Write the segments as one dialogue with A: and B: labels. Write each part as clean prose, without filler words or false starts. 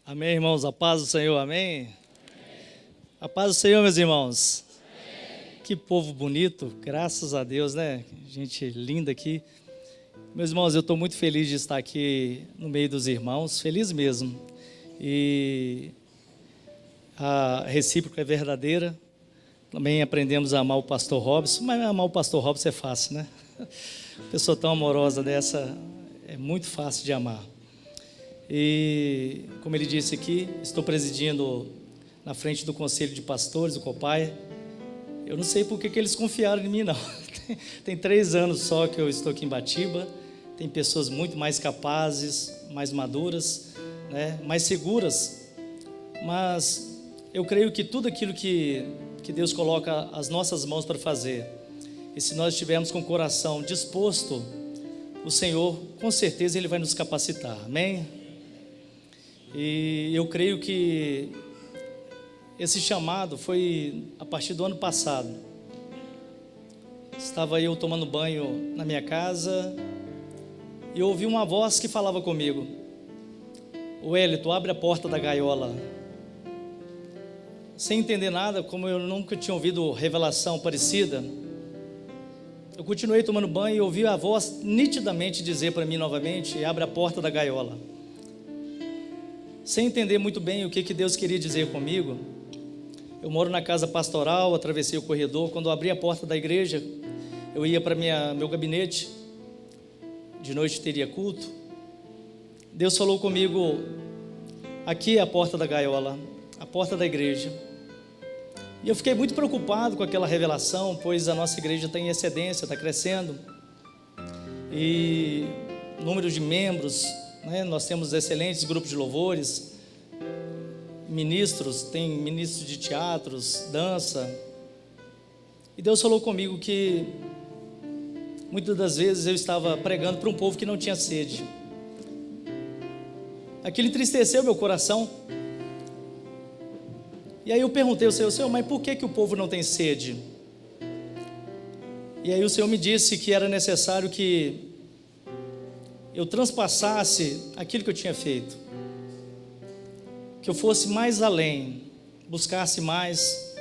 A: Amém, irmãos? A paz do Senhor, amém? A paz do Senhor, meus irmãos. Que povo bonito, graças a Deus, né? Gente linda aqui. Meus irmãos, eu estou muito feliz de estar aqui no meio dos irmãos, feliz mesmo. E a recíproca é verdadeira. Também aprendemos a amar o pastor Robson, mas amar o pastor Robson é fácil, né? Pessoa tão amorosa dessa é muito fácil de amar. E, como ele disse aqui, estou presidindo na frente do Conselho de Pastores, o COPAI. Eu não sei por que eles confiaram em mim, não. Tem 3 anos só que eu estou aqui em Batiba. Tem pessoas muito mais capazes, mais maduras, né, mais seguras. Mas eu creio que tudo aquilo que Deus coloca as nossas mãos para fazer, e se nós estivermos com o coração disposto, o Senhor, com certeza, Ele vai nos capacitar. Amém? E eu creio que esse chamado foi a partir do ano passado. Estava eu tomando banho na minha casa e ouvi uma voz que falava comigo: Wellington, abre a porta da gaiola. Sem entender nada, como eu nunca tinha ouvido revelação parecida, eu continuei tomando banho e ouvi a voz nitidamente dizer para mim novamente: abre a porta da gaiola. Sem entender muito bem o que Deus queria dizer comigo, eu moro na casa pastoral, atravessei o corredor. Quando eu abri a porta da igreja, eu ia para meu gabinete. De noite teria culto. Deus falou comigo: aqui é a porta da gaiola, a porta da igreja. E eu fiquei muito preocupado com aquela revelação, pois a nossa igreja está em excedência, está crescendo. E número de membros, né? Nós temos excelentes grupos de louvores, ministros, tem ministros de teatros, dança. E Deus falou comigo que muitas das vezes eu estava pregando para um povo que não tinha sede. Aquilo entristeceu meu coração. E aí eu perguntei ao Senhor: mas por que o povo não tem sede? E aí o Senhor me disse que era necessário que eu transpassasse aquilo que eu tinha feito, que eu fosse mais além, buscasse mais,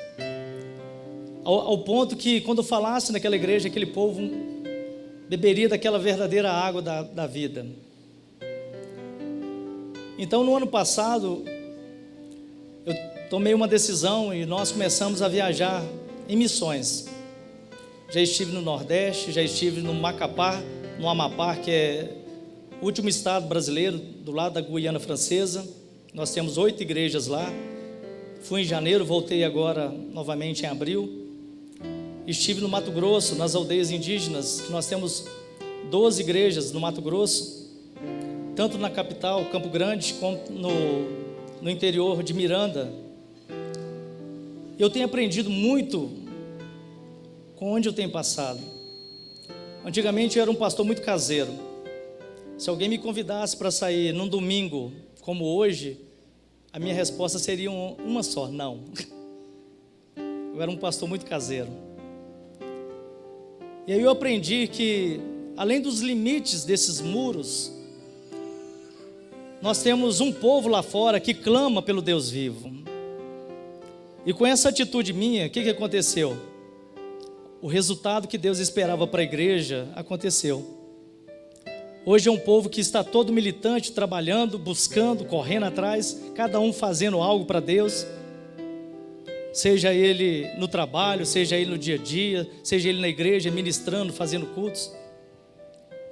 A: ao ponto que quando eu falasse naquela igreja, aquele povo beberia daquela verdadeira água da vida. Então, no ano passado, eu tomei uma decisão e nós começamos a viajar em missões. Já estive no Nordeste, já estive no Macapá, no Amapá, que é o último estado brasileiro, do lado da Guiana Francesa. Nós temos 8 igrejas lá. Fui em janeiro, voltei agora novamente em abril. Estive no Mato Grosso, nas aldeias indígenas, que nós temos 12 igrejas no Mato Grosso, tanto na capital, Campo Grande, como no interior de Miranda. Eu tenho aprendido muito com onde eu tenho passado. Antigamente eu era um pastor muito caseiro. Se alguém me convidasse para sair num domingo como hoje, a minha resposta seria uma só: não. Eu era um pastor muito caseiro. E aí eu aprendi que, além dos limites desses muros, nós temos um povo lá fora que clama pelo Deus vivo. E com essa atitude minha, o que aconteceu? O resultado que Deus esperava para a igreja aconteceu. Hoje é um povo que está todo militante, trabalhando, buscando, correndo atrás, cada um fazendo algo para Deus. Seja ele no trabalho, seja ele no dia a dia, seja ele na igreja, ministrando, fazendo cultos.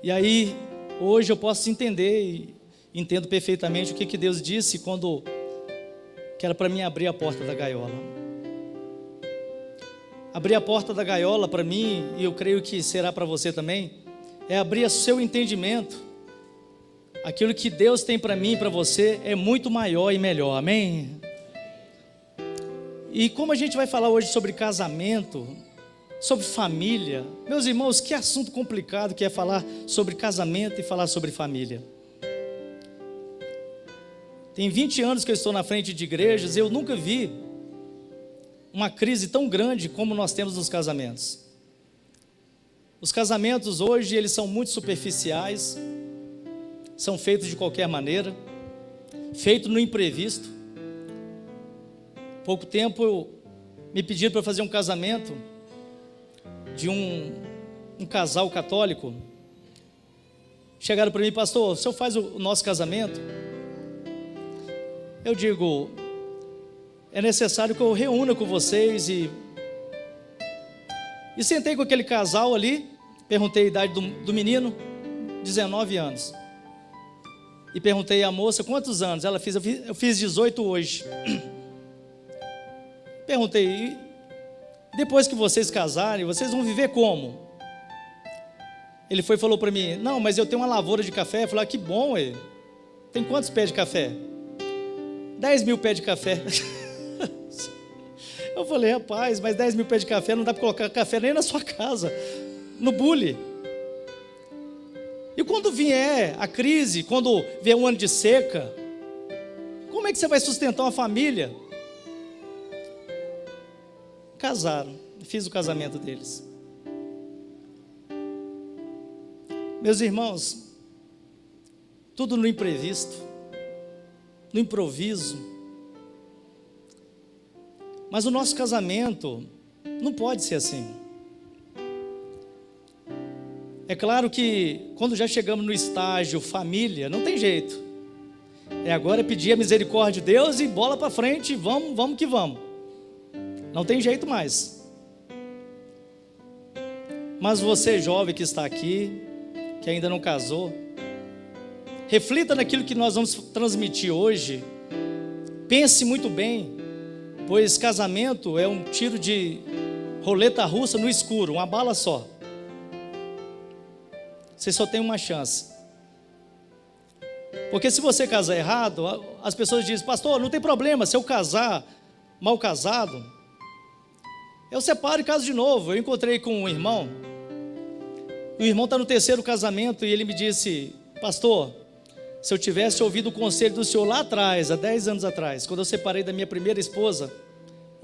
A: E aí, hoje eu posso entender e entendo perfeitamente o que Deus disse quando que era para mim abrir a porta da gaiola. Abrir a porta da gaiola para mim, e eu creio que será para você também, é abrir o seu entendimento. Aquilo que Deus tem para mim e para você é muito maior e melhor, amém? E como a gente vai falar hoje sobre casamento, sobre família, meus irmãos, que assunto complicado que é falar sobre casamento e falar sobre família. Tem 20 anos que eu estou na frente de igrejas, eu nunca vi uma crise tão grande como nós temos nos casamentos. Os casamentos hoje, eles são muito superficiais, são feitos de qualquer maneira. feito no imprevisto. Pouco tempo me pediram para fazer um casamento de um casal católico. Chegaram para mim: pastor, o senhor faz o nosso casamento? Eu digo: é necessário que eu reúna com vocês. E sentei com aquele casal ali, perguntei a idade do menino, 19 anos. E perguntei à moça quantos anos. Ela fez: eu fiz 18 hoje. Perguntei: depois que vocês casarem, vocês vão viver como? Ele falou para mim: não, mas eu tenho uma lavoura de café. Eu falei: que bom, ué. Tem quantos pés de café? 10 mil pés de café. Eu falei: rapaz, mas 10 mil pés de café não dá para colocar café nem na sua casa, no bule. E quando vier a crise, quando vier um ano de seca, como é que você vai sustentar uma família? Casaram, fiz o casamento deles. Meus irmãos, tudo no imprevisto, no improviso. Mas o nosso casamento não pode ser assim. É claro que quando já chegamos no estágio família, não tem jeito. É agora pedir a misericórdia de Deus e bola para frente, vamos que vamos. Não tem jeito mais. Mas você, jovem que está aqui, que ainda não casou, reflita naquilo que nós vamos transmitir hoje. Pense muito bem, pois casamento é um tiro de roleta russa no escuro, uma bala só. Você só tem uma chance. Porque se você casar errado, as pessoas dizem: pastor, não tem problema, se eu casar mal casado, eu separo e caso de novo. Eu encontrei com um irmão, e o irmão está no 3º casamento, e ele me disse: pastor, se eu tivesse ouvido o conselho do senhor lá atrás, há 10 anos atrás, quando eu separei da minha primeira esposa,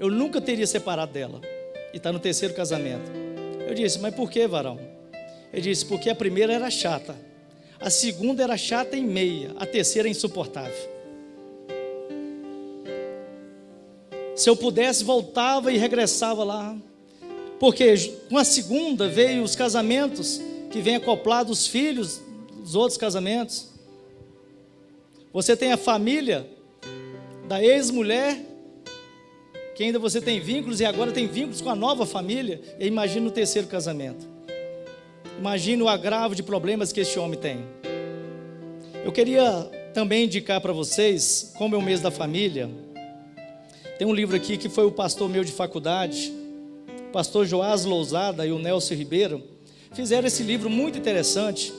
A: eu nunca teria separado dela. E está no 3º casamento. Eu disse: mas por que, varão? Ele disse: porque a primeira era chata, a segunda era chata em meia, a terceira é insuportável. Se eu pudesse, voltava e regressava lá. Porque com a segunda veio os casamentos que vêm acoplados os filhos dos outros casamentos. Você tem a família da ex-mulher, que ainda você tem vínculos, e agora tem vínculos com a nova família. E imagina no 3º casamento. Imagina o agravo de problemas que este homem tem. Eu queria também indicar para vocês, como é o mês da família, tem um livro aqui que foi o pastor meu de faculdade, o pastor Joás Lousada e o Nelson Ribeiro, fizeram esse livro muito interessante.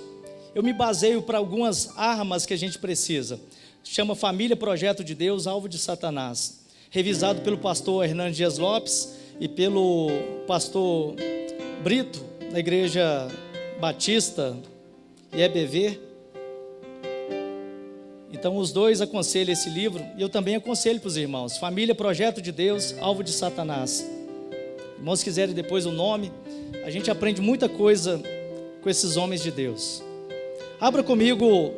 A: Eu me baseio para algumas armas que a gente precisa. Chama Família, Projeto de Deus, Alvo de Satanás. Revisado pelo pastor Hernandes Dias Lopes e pelo pastor Brito, da Igreja Batista e EBV. Então os dois aconselham esse livro, e eu também aconselho para os irmãos. Família, Projeto de Deus, Alvo de Satanás. Irmãos, quiserem depois o nome, a gente aprende muita coisa com esses homens de Deus. Abra comigo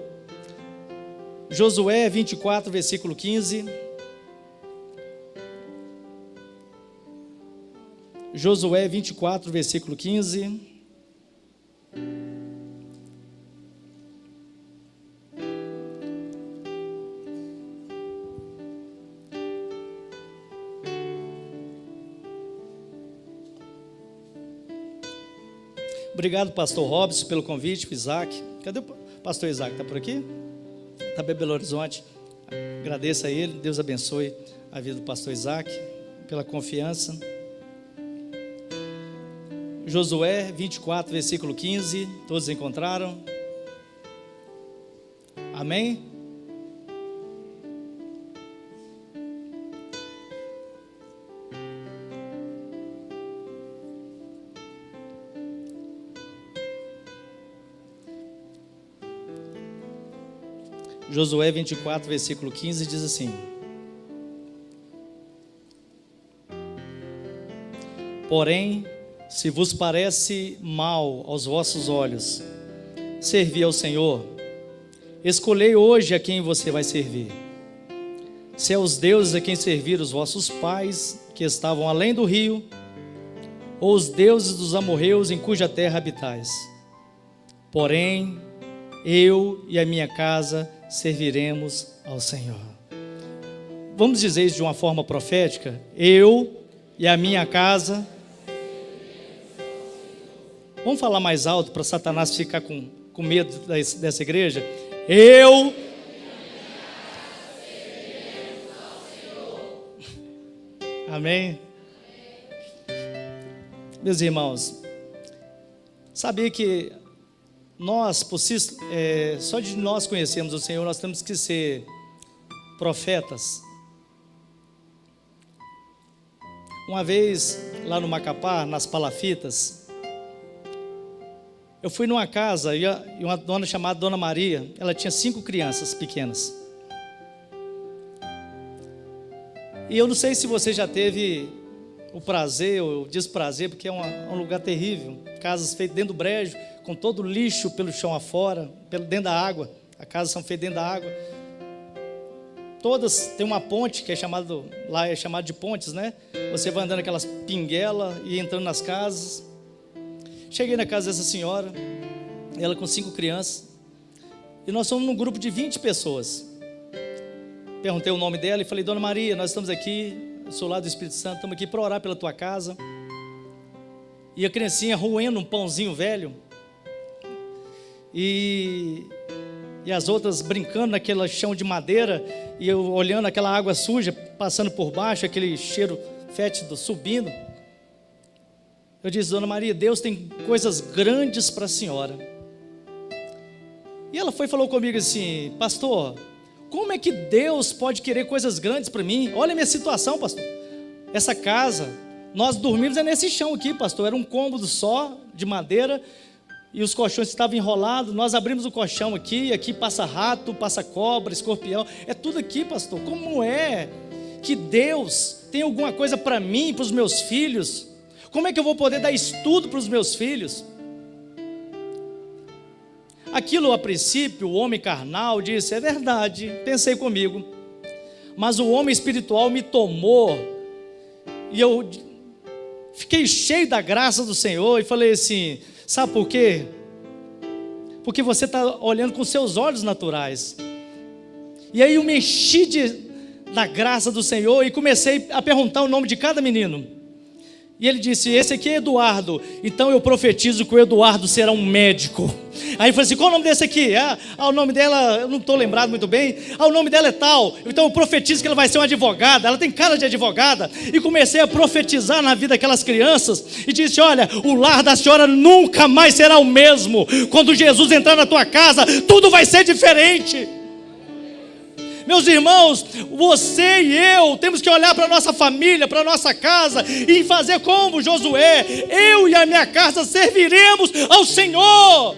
A: Josué 24, versículo 15. Josué 24, versículo 15. Obrigado, pastor Robson, pelo convite, Isaac. Cadê o pastor Isaac? Está por aqui? Está em Belo Horizonte. Agradeço a ele, Deus abençoe a vida do pastor Isaac, pela confiança. Josué 24, versículo 15. Todos encontraram? Amém? Josué 24, versículo 15 diz assim: porém, se vos parece mal aos vossos olhos servir ao Senhor, escolhei hoje a quem você vai servir. se é os deuses a quem serviram os vossos pais, que estavam além do rio, ou os deuses dos amorreus em cuja terra habitais. Porém, eu e a minha casa serviremos ao Senhor. Vamos dizer isso de uma forma profética? Eu e a minha casa. Vamos falar mais alto para Satanás ficar com medo dessa igreja? Eu. Amém? Meus irmãos, sabia que nós, só de nós conhecermos o Senhor, nós temos que ser profetas. Uma vez, lá no Macapá, nas Palafitas, eu fui numa casa e uma dona chamada Dona Maria, ela tinha 5 crianças pequenas. E eu não sei se você já teve o prazer ou o desprazer, porque é um lugar terrível. Casas feitas dentro do brejo, com todo o lixo pelo chão afora, dentro da água. As casas são feitas dentro da água. Todas tem uma ponte que lá é chamado de pontes, né? Você vai andando aquelas pinguelas e entrando nas casas. Cheguei na casa dessa senhora, ela com 5 crianças, e nós somos num grupo de 20 pessoas. Perguntei o nome dela e falei: Dona Maria, nós estamos aqui, eu sou lá do Espírito Santo, estamos aqui para orar pela tua casa. E a criancinha roendo um pãozinho velho, e as outras brincando naquele chão de madeira, e eu olhando aquela água suja passando por baixo, aquele cheiro fétido subindo. Eu disse: Dona Maria, Deus tem coisas grandes para a senhora. E ela falou comigo assim: pastor, como é que Deus pode querer coisas grandes para mim? Olha a minha situação, pastor. Essa casa, nós dormimos nesse chão aqui, pastor. Era um cômodo só, de madeira, e os colchões estavam enrolados. Nós abrimos o colchão aqui passa rato, passa cobra, escorpião. É tudo aqui, pastor. Como é que Deus tem alguma coisa para mim e para os meus filhos? Como é que eu vou poder dar estudo para os meus filhos? Aquilo, a princípio, o homem carnal disse: é verdade, pensei comigo. Mas o homem espiritual me tomou, e eu fiquei cheio da graça do Senhor, e falei assim: sabe por quê? Porque você está olhando com seus olhos naturais. E aí eu me enchi da graça do Senhor, e comecei a perguntar o nome de cada menino. E ele disse: esse aqui é Eduardo. Então eu profetizo que o Eduardo será um médico. Aí eu falei assim: qual o nome desse aqui? O nome dela, eu não estou lembrado muito bem. O nome dela é tal. Então eu profetizo que ela vai ser uma advogada. Ela tem cara de advogada. E comecei a profetizar na vida daquelas crianças. E disse: olha, o lar da senhora nunca mais será o mesmo. Quando Jesus entrar na tua casa, tudo vai ser diferente. Meus irmãos, você e eu temos que olhar para a nossa família, para a nossa casa, e fazer como Josué: eu e a minha casa serviremos ao Senhor.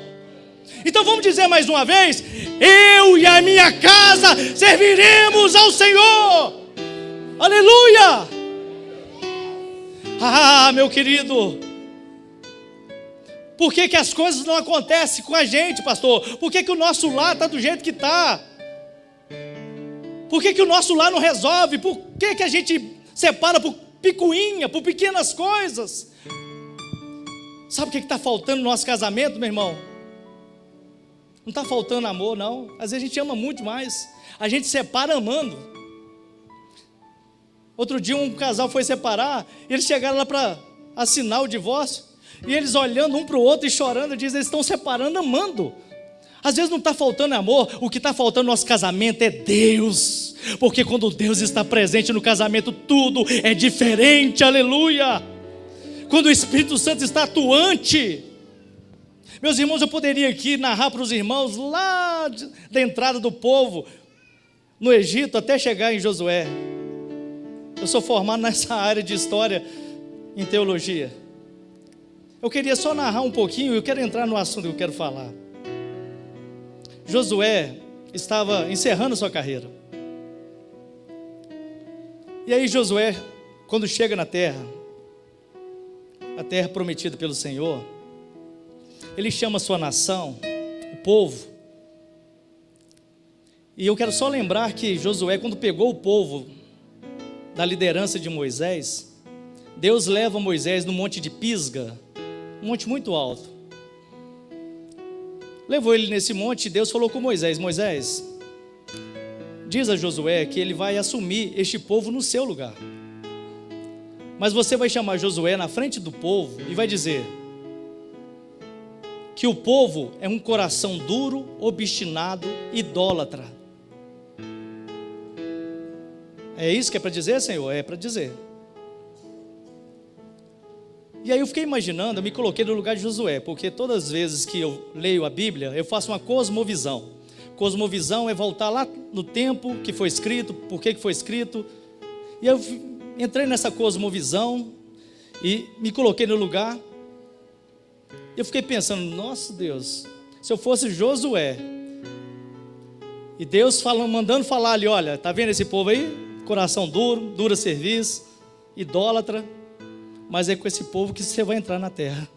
A: Então vamos dizer mais uma vez: eu e a minha casa serviremos ao Senhor. Aleluia! Meu querido, por que as coisas não acontecem com a gente, pastor? Por que o nosso lar está do jeito que está? Por que o nosso lar não resolve? Por que a gente separa por picuinha, por pequenas coisas? Sabe o que está faltando no nosso casamento, meu irmão? Não está faltando amor, não. Às vezes a gente ama muito mais. A gente separa amando. Outro dia um casal foi separar, e eles chegaram lá para assinar o divórcio, e eles olhando um para o outro e chorando, dizem: eles estão separando amando. Às vezes não está faltando amor, o que está faltando no nosso casamento é Deus, porque quando Deus está presente no casamento, tudo é diferente, aleluia. Quando o Espírito Santo está atuante. Meus irmãos, eu poderia aqui narrar para os irmãos lá da entrada do povo no Egito até chegar em Josué. Eu sou formado nessa área de história em teologia. Eu queria só narrar um pouquinho, eu quero entrar no assunto que eu quero falar. Josué estava encerrando sua carreira. E aí Josué, quando chega na terra, a terra prometida pelo Senhor, ele chama a sua nação, o povo, E eu quero só lembrar que Josué, quando pegou o povo da liderança de Moisés, Deus leva Moisés no monte de Pisga, um monte muito alto. Levou ele nesse monte e Deus falou com Moisés: Moisés, diz a Josué que ele vai assumir este povo no seu lugar. Mas você vai chamar Josué na frente do povo e vai dizer que o povo é um coração duro, obstinado, idólatra. É isso que é para dizer, Senhor? É para dizer. E aí eu fiquei imaginando, eu me coloquei no lugar de Josué, porque todas as vezes que eu leio a Bíblia, eu faço uma cosmovisão. Cosmovisão é voltar lá no tempo que foi escrito, por que foi escrito. E eu entrei nessa cosmovisão e me coloquei no lugar. Eu fiquei pensando, nossa Deus, se eu fosse Josué, e Deus mandando falar ali, olha, tá vendo esse povo aí? Coração duro, dura serviço, idólatra, mas é com esse povo que você vai entrar na terra.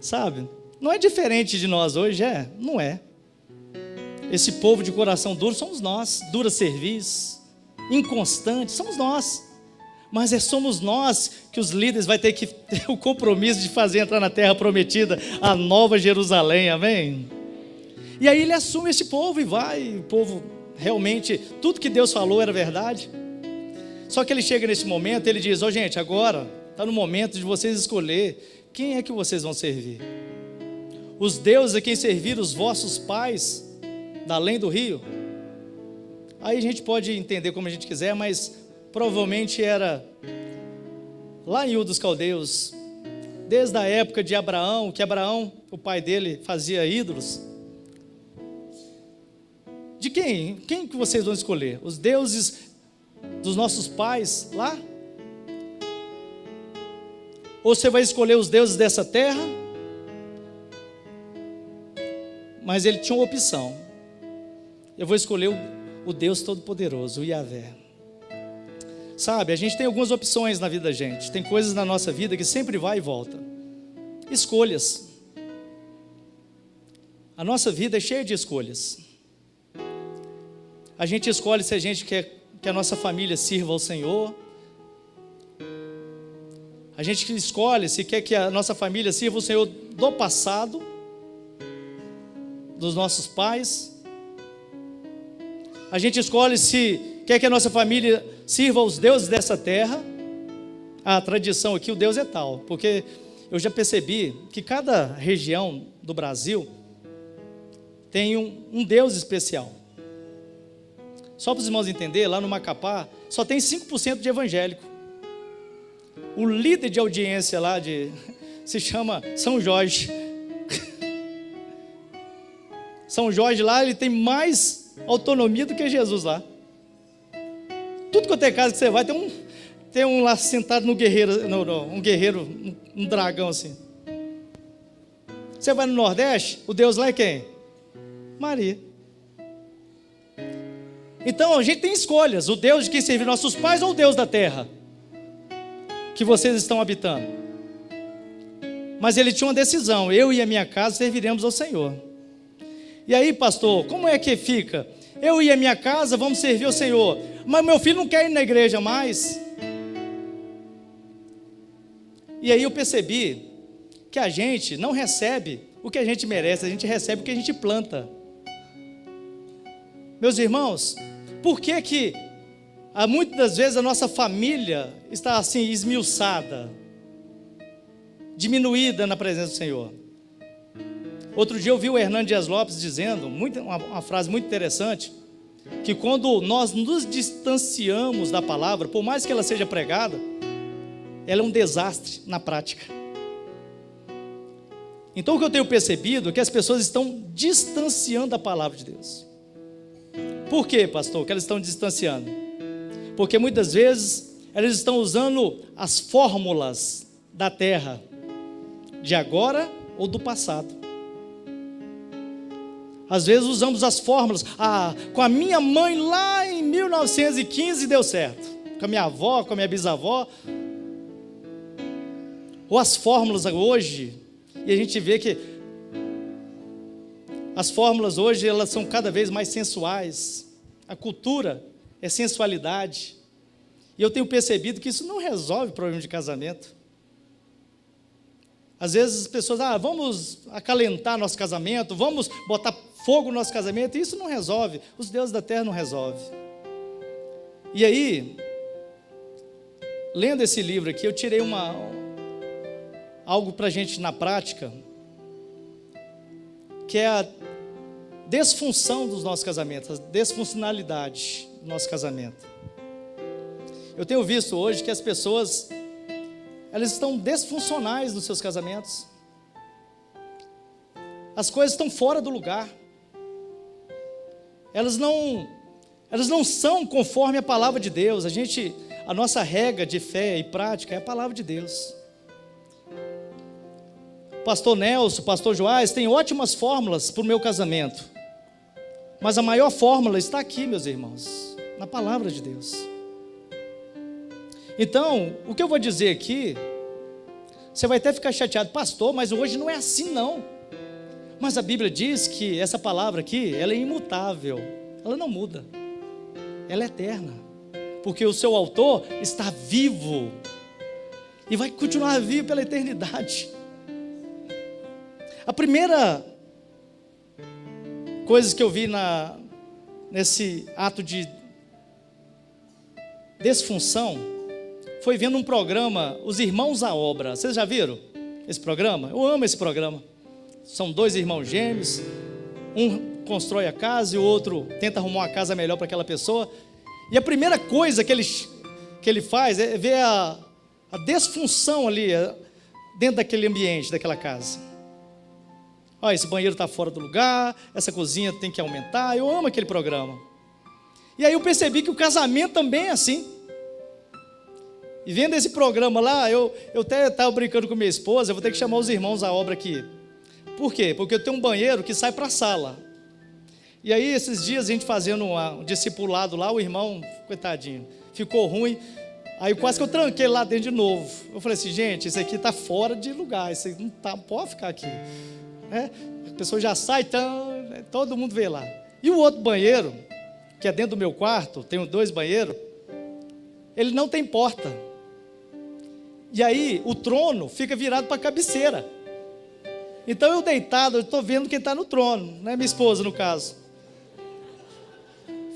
A: Sabe? Não é diferente de nós hoje, não é. Esse povo de coração duro somos nós, dura serviço, inconstante, somos nós. Mas somos nós que os líderes vai ter que ter o compromisso de fazer entrar na terra prometida, a nova Jerusalém, amém? E aí ele assume esse povo e vai, o povo realmente, tudo que Deus falou era verdade. Só que ele chega nesse momento, ele diz, gente, agora está no momento de vocês escolher quem é que vocês vão servir. Os deuses a quem serviram os vossos pais, da além do rio. Aí a gente pode entender como a gente quiser, mas provavelmente era lá em Ur dos Caldeus, desde a época de Abraão, que Abraão, o pai dele, fazia ídolos. De quem? Quem que vocês vão escolher? Os deuses dos nossos pais lá? Ou você vai escolher os deuses dessa terra? Mas ele tinha uma opção. Eu vou escolher o Deus Todo-Poderoso, o Yahvé. Sabe, a gente tem algumas opções na vida da gente. Tem coisas na nossa vida que sempre vai e volta. Escolhas. A nossa vida é cheia de escolhas. A gente escolhe se a gente quer que a nossa família sirva ao Senhor. A gente escolhe se quer que a nossa família sirva ao Senhor do passado, dos nossos pais. A gente escolhe se quer que a nossa família sirva aos deuses dessa terra. A tradição aqui, o Deus é tal, porque eu já percebi que cada região do Brasil tem um Deus especial. Só para os irmãos entenderem, lá no Macapá só tem 5% de evangélico. O líder de audiência lá se chama São Jorge. São Jorge lá, ele tem mais autonomia do que Jesus lá. Tudo quanto é casa que você vai, tem um lá sentado no guerreiro, um guerreiro, um dragão assim. Você vai no Nordeste, o Deus lá é quem? Maria. Então a gente tem escolhas, o Deus de quem serviram nossos pais ou o Deus da terra que vocês estão habitando. Mas ele tinha uma decisão, eu e a minha casa serviremos ao Senhor. E aí, pastor, como é que fica? Eu e a minha casa vamos servir ao Senhor, mas meu filho não quer ir na igreja mais. E aí eu percebi que a gente não recebe o que a gente merece, a gente recebe o que a gente planta. Meus irmãos, por que muitas das vezes a nossa família está assim esmiuçada, diminuída na presença do Senhor? Outro dia eu vi o Hernando Dias Lopes dizendo, uma frase muito interessante, que quando nós nos distanciamos da palavra, por mais que ela seja pregada, ela é um desastre na prática. Então o que eu tenho percebido é que as pessoas estão distanciando da palavra de Deus. Por quê, pastor, que elas estão distanciando? Porque muitas vezes elas estão usando as fórmulas da terra, de agora ou do passado. Às vezes usamos as fórmulas, com a minha mãe lá em 1915 deu certo, com a minha avó, com a minha bisavó, ou as fórmulas hoje, e a gente vê que As fórmulas hoje, elas são cada vez mais sensuais. A cultura é sensualidade. E eu tenho percebido que isso não resolve o problema de casamento. Às vezes as pessoas, vamos acalentar nosso casamento, vamos botar fogo no nosso casamento, e isso não resolve. Os deuses da terra não resolvem. E aí, lendo esse livro aqui, eu tirei algo para a gente na prática, que é a desfunção dos nossos casamentos, a desfuncionalidade do nosso casamento. Eu tenho visto hoje que as pessoas, elas estão desfuncionais nos seus casamentos. As coisas estão fora do lugar. Elas não são conforme a palavra de Deus. A nossa regra de fé e prática é a palavra de Deus. Pastor Nelson, pastor Joás, tem ótimas fórmulas para o meu casamento. Mas a maior fórmula está aqui, meus irmãos, na palavra de Deus. Então, o que eu vou dizer aqui, você vai até ficar chateado, pastor, mas hoje não é assim não. Mas a Bíblia diz que essa palavra aqui, ela é imutável, ela não muda, ela é eterna, porque o seu autor está vivo, e vai continuar vivo pela eternidade. A primeira coisa que eu vi nesse ato de desfunção, foi vendo um programa, Os Irmãos à Obra. Vocês já viram esse programa? Eu amo esse programa. São dois irmãos gêmeos, um constrói a casa e o outro tenta arrumar uma casa melhor para aquela pessoa. E a primeira coisa que ele faz é ver a desfunção ali dentro daquele ambiente, daquela casa. Esse banheiro está fora do lugar, essa cozinha tem que aumentar. Eu amo aquele programa. E aí eu percebi que o casamento também é assim. E vendo esse programa lá, eu até estava brincando com minha esposa, eu vou ter que chamar os irmãos à obra aqui. Por quê? Porque eu tenho um banheiro que sai para a sala. E aí, esses dias, a gente fazendo um discipulado lá, o irmão, coitadinho, ficou ruim. Aí quase que eu tranquei lá dentro de novo. Eu falei assim, gente, isso aqui está fora de lugar, isso aqui não pode ficar aqui. A pessoa já sai, então, todo mundo vê lá. E o outro banheiro, que é dentro do meu quarto, tenho 2 banheiros, ele não tem porta. E aí o trono fica virado para a cabeceira. Então eu deitado, eu estou vendo quem está no trono, né? Minha esposa no caso.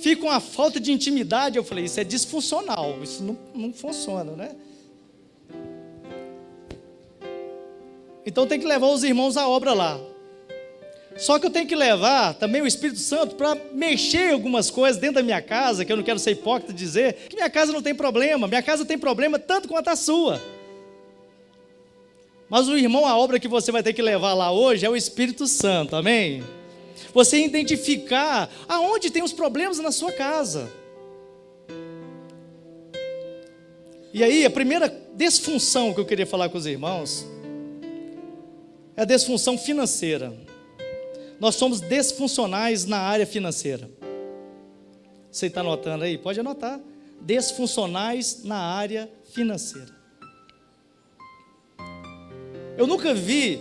A: Fica uma falta de intimidade. Eu falei, isso é disfuncional, isso não funciona, né? Então tem que levar os irmãos à obra lá. Só que eu tenho que levar também o Espírito Santo para mexer em algumas coisas dentro da minha casa, que eu não quero ser hipócrita e dizer que minha casa não tem problema. Minha casa tem problema tanto quanto a sua. Mas o irmão à obra que você vai ter que levar lá hoje é o Espírito Santo, amém? Você identificar aonde tem os problemas na sua casa. E aí a primeira desfunção que eu queria falar com os irmãos é a desfunção financeira. Nós somos desfuncionais na área financeira. Você está anotando aí? Pode anotar. Desfuncionais na área financeira. Eu nunca vi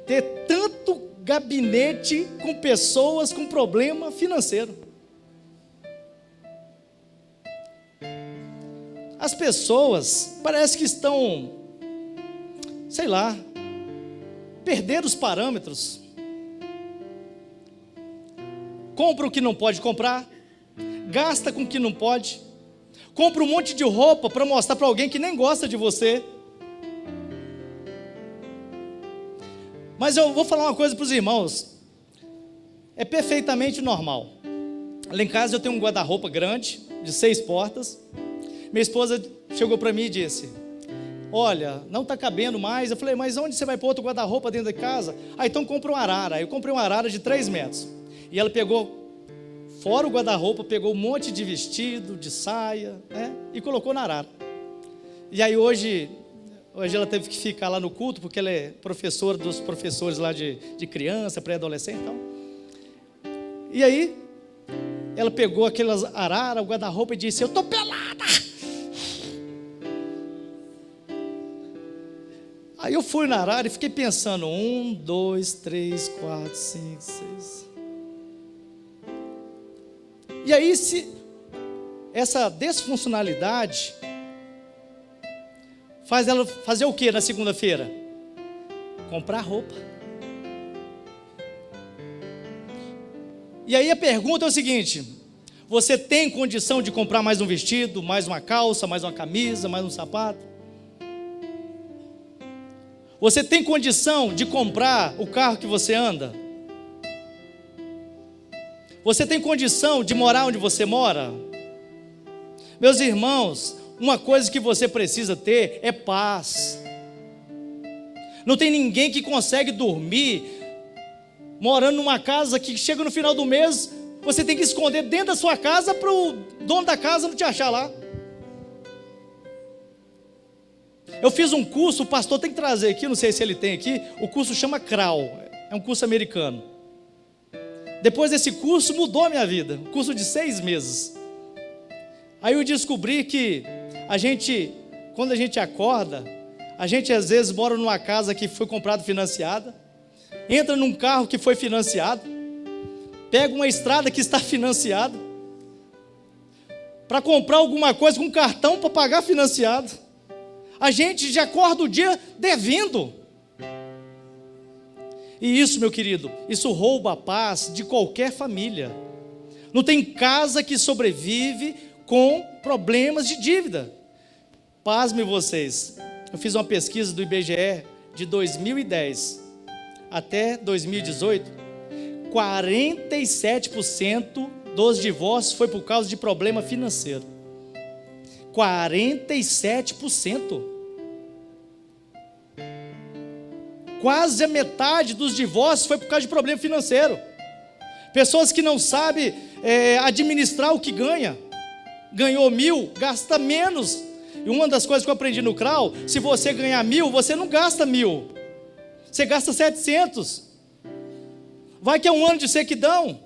A: ter tanto gabinete com pessoas com problema financeiro. As pessoas parece que estão, sei lá, perdendo os parâmetros. Compra o que não pode comprar, gasta com o que não pode, compra um monte de roupa para mostrar para alguém que nem gosta de você. Mas eu vou falar uma coisa para os irmãos, é perfeitamente normal. Lá em casa eu tenho um guarda-roupa grande, de 6 portas. Minha esposa chegou para mim e disse, olha, não está cabendo mais. Eu falei, mas onde você vai pôr outro guarda-roupa dentro de casa? Então compra um arara. Eu comprei um arara de 3 metros. E ela pegou, fora o guarda-roupa, pegou um monte de vestido, de saia, né? E colocou na arara. E aí hoje ela teve que ficar lá no culto, porque ela é professora dos professores lá de criança, pré-adolescente e tal. E aí, ela pegou aquelas araras, o guarda-roupa e disse, eu estou pelada. Aí eu fui na Arara e fiquei pensando, 1, 2, 3, 4, 5, 6. E aí, essa desfuncionalidade faz ela fazer o que na segunda-feira? Comprar roupa. E aí a pergunta é o seguinte: você tem condição de comprar mais um vestido, mais uma calça, mais uma camisa, mais um sapato? Você tem condição de comprar o carro que você anda? Você tem condição de morar onde você mora? Meus irmãos, uma coisa que você precisa ter é paz. Não tem ninguém que consegue dormir morando numa casa que chega no final do mês, você tem que esconder dentro da sua casa para o dono da casa não te achar lá. Eu fiz um curso, o pastor tem que trazer aqui, não sei se ele tem aqui, o curso chama CRAL, é um curso americano. Depois desse curso mudou a minha vida, um curso de 6 meses. Aí eu descobri que quando a gente acorda, a gente às vezes mora numa casa que foi comprada financiada, entra num carro que foi financiado, pega uma estrada que está financiada, para comprar alguma coisa com cartão para pagar financiado. A gente já acorda o dia devendo. E isso, meu querido, isso rouba a paz de qualquer família. Não tem casa que sobrevive com problemas de dívida. Pasme vocês, eu fiz uma pesquisa do IBGE de 2010 até 2018, 47% dos divórcios foi por causa de problema financeiro. 47%. Quase a metade dos divórcios foi por causa de problema financeiro. Pessoas que não sabem administrar o que ganha. Ganhou 1.000, gasta menos. E uma das coisas que eu aprendi no CRAL, se você ganhar 1.000, você não gasta 1.000. Você gasta 700. Vai que é um ano de sequidão.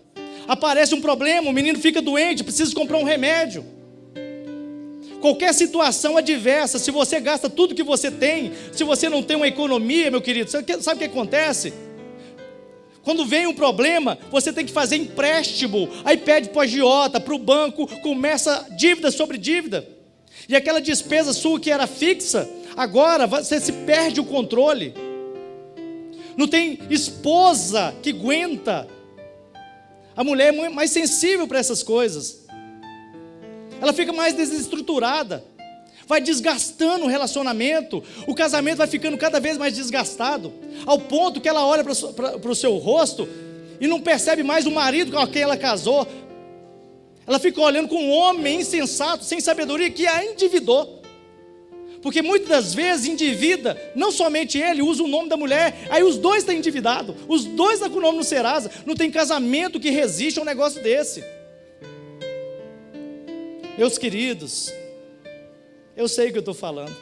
A: Aparece um problema, o menino fica doente, precisa comprar um remédio. Qualquer situação adversa, se você gasta tudo que você tem, se você não tem uma economia, meu querido, sabe o que acontece? Quando vem um problema, você tem que fazer empréstimo, aí pede para o agiota, para o banco, começa dívida sobre dívida. E aquela despesa sua que era fixa, agora você se perde o controle. Não tem esposa que aguenta. A mulher é mais sensível para essas coisas. Ela fica mais desestruturada, vai desgastando o relacionamento, o casamento vai ficando cada vez mais desgastado, ao ponto que ela olha para o seu rosto e não percebe mais o marido com quem ela casou. Ela fica olhando com um homem insensato, sem sabedoria, que a endividou. Porque muitas das vezes endivida, não somente ele, usa o nome da mulher, aí os dois estão endividados, os dois estão com o nome no Serasa. Não tem casamento que resista a um negócio desse. Meus queridos, eu sei o que eu estou falando.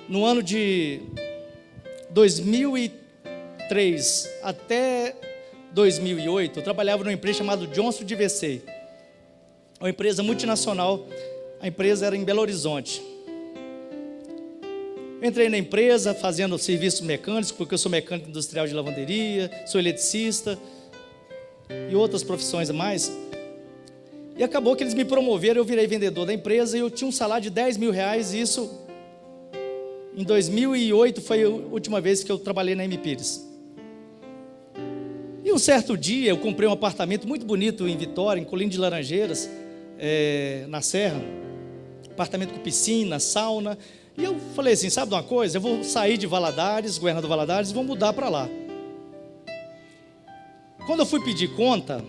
A: No ano de 2003 até 2008, eu trabalhava numa empresa chamada Johnson DVC, uma empresa multinacional. A empresa era em Belo Horizonte. Eu entrei na empresa fazendo serviços mecânicos, porque eu sou mecânico industrial de lavanderia, sou eletricista e outras profissões a mais. E acabou que eles me promoveram, eu virei vendedor da empresa e eu tinha um salário de R$10.000. E isso, em 2008, foi a última vez que eu trabalhei na M. Pires. E um certo dia, eu comprei um apartamento muito bonito em Vitória, em Colina de Laranjeiras, na Serra. Apartamento com piscina, sauna. E eu falei assim, sabe de uma coisa? Eu vou sair de Valadares, Governador Valadares, e vou mudar para lá. Quando eu fui pedir conta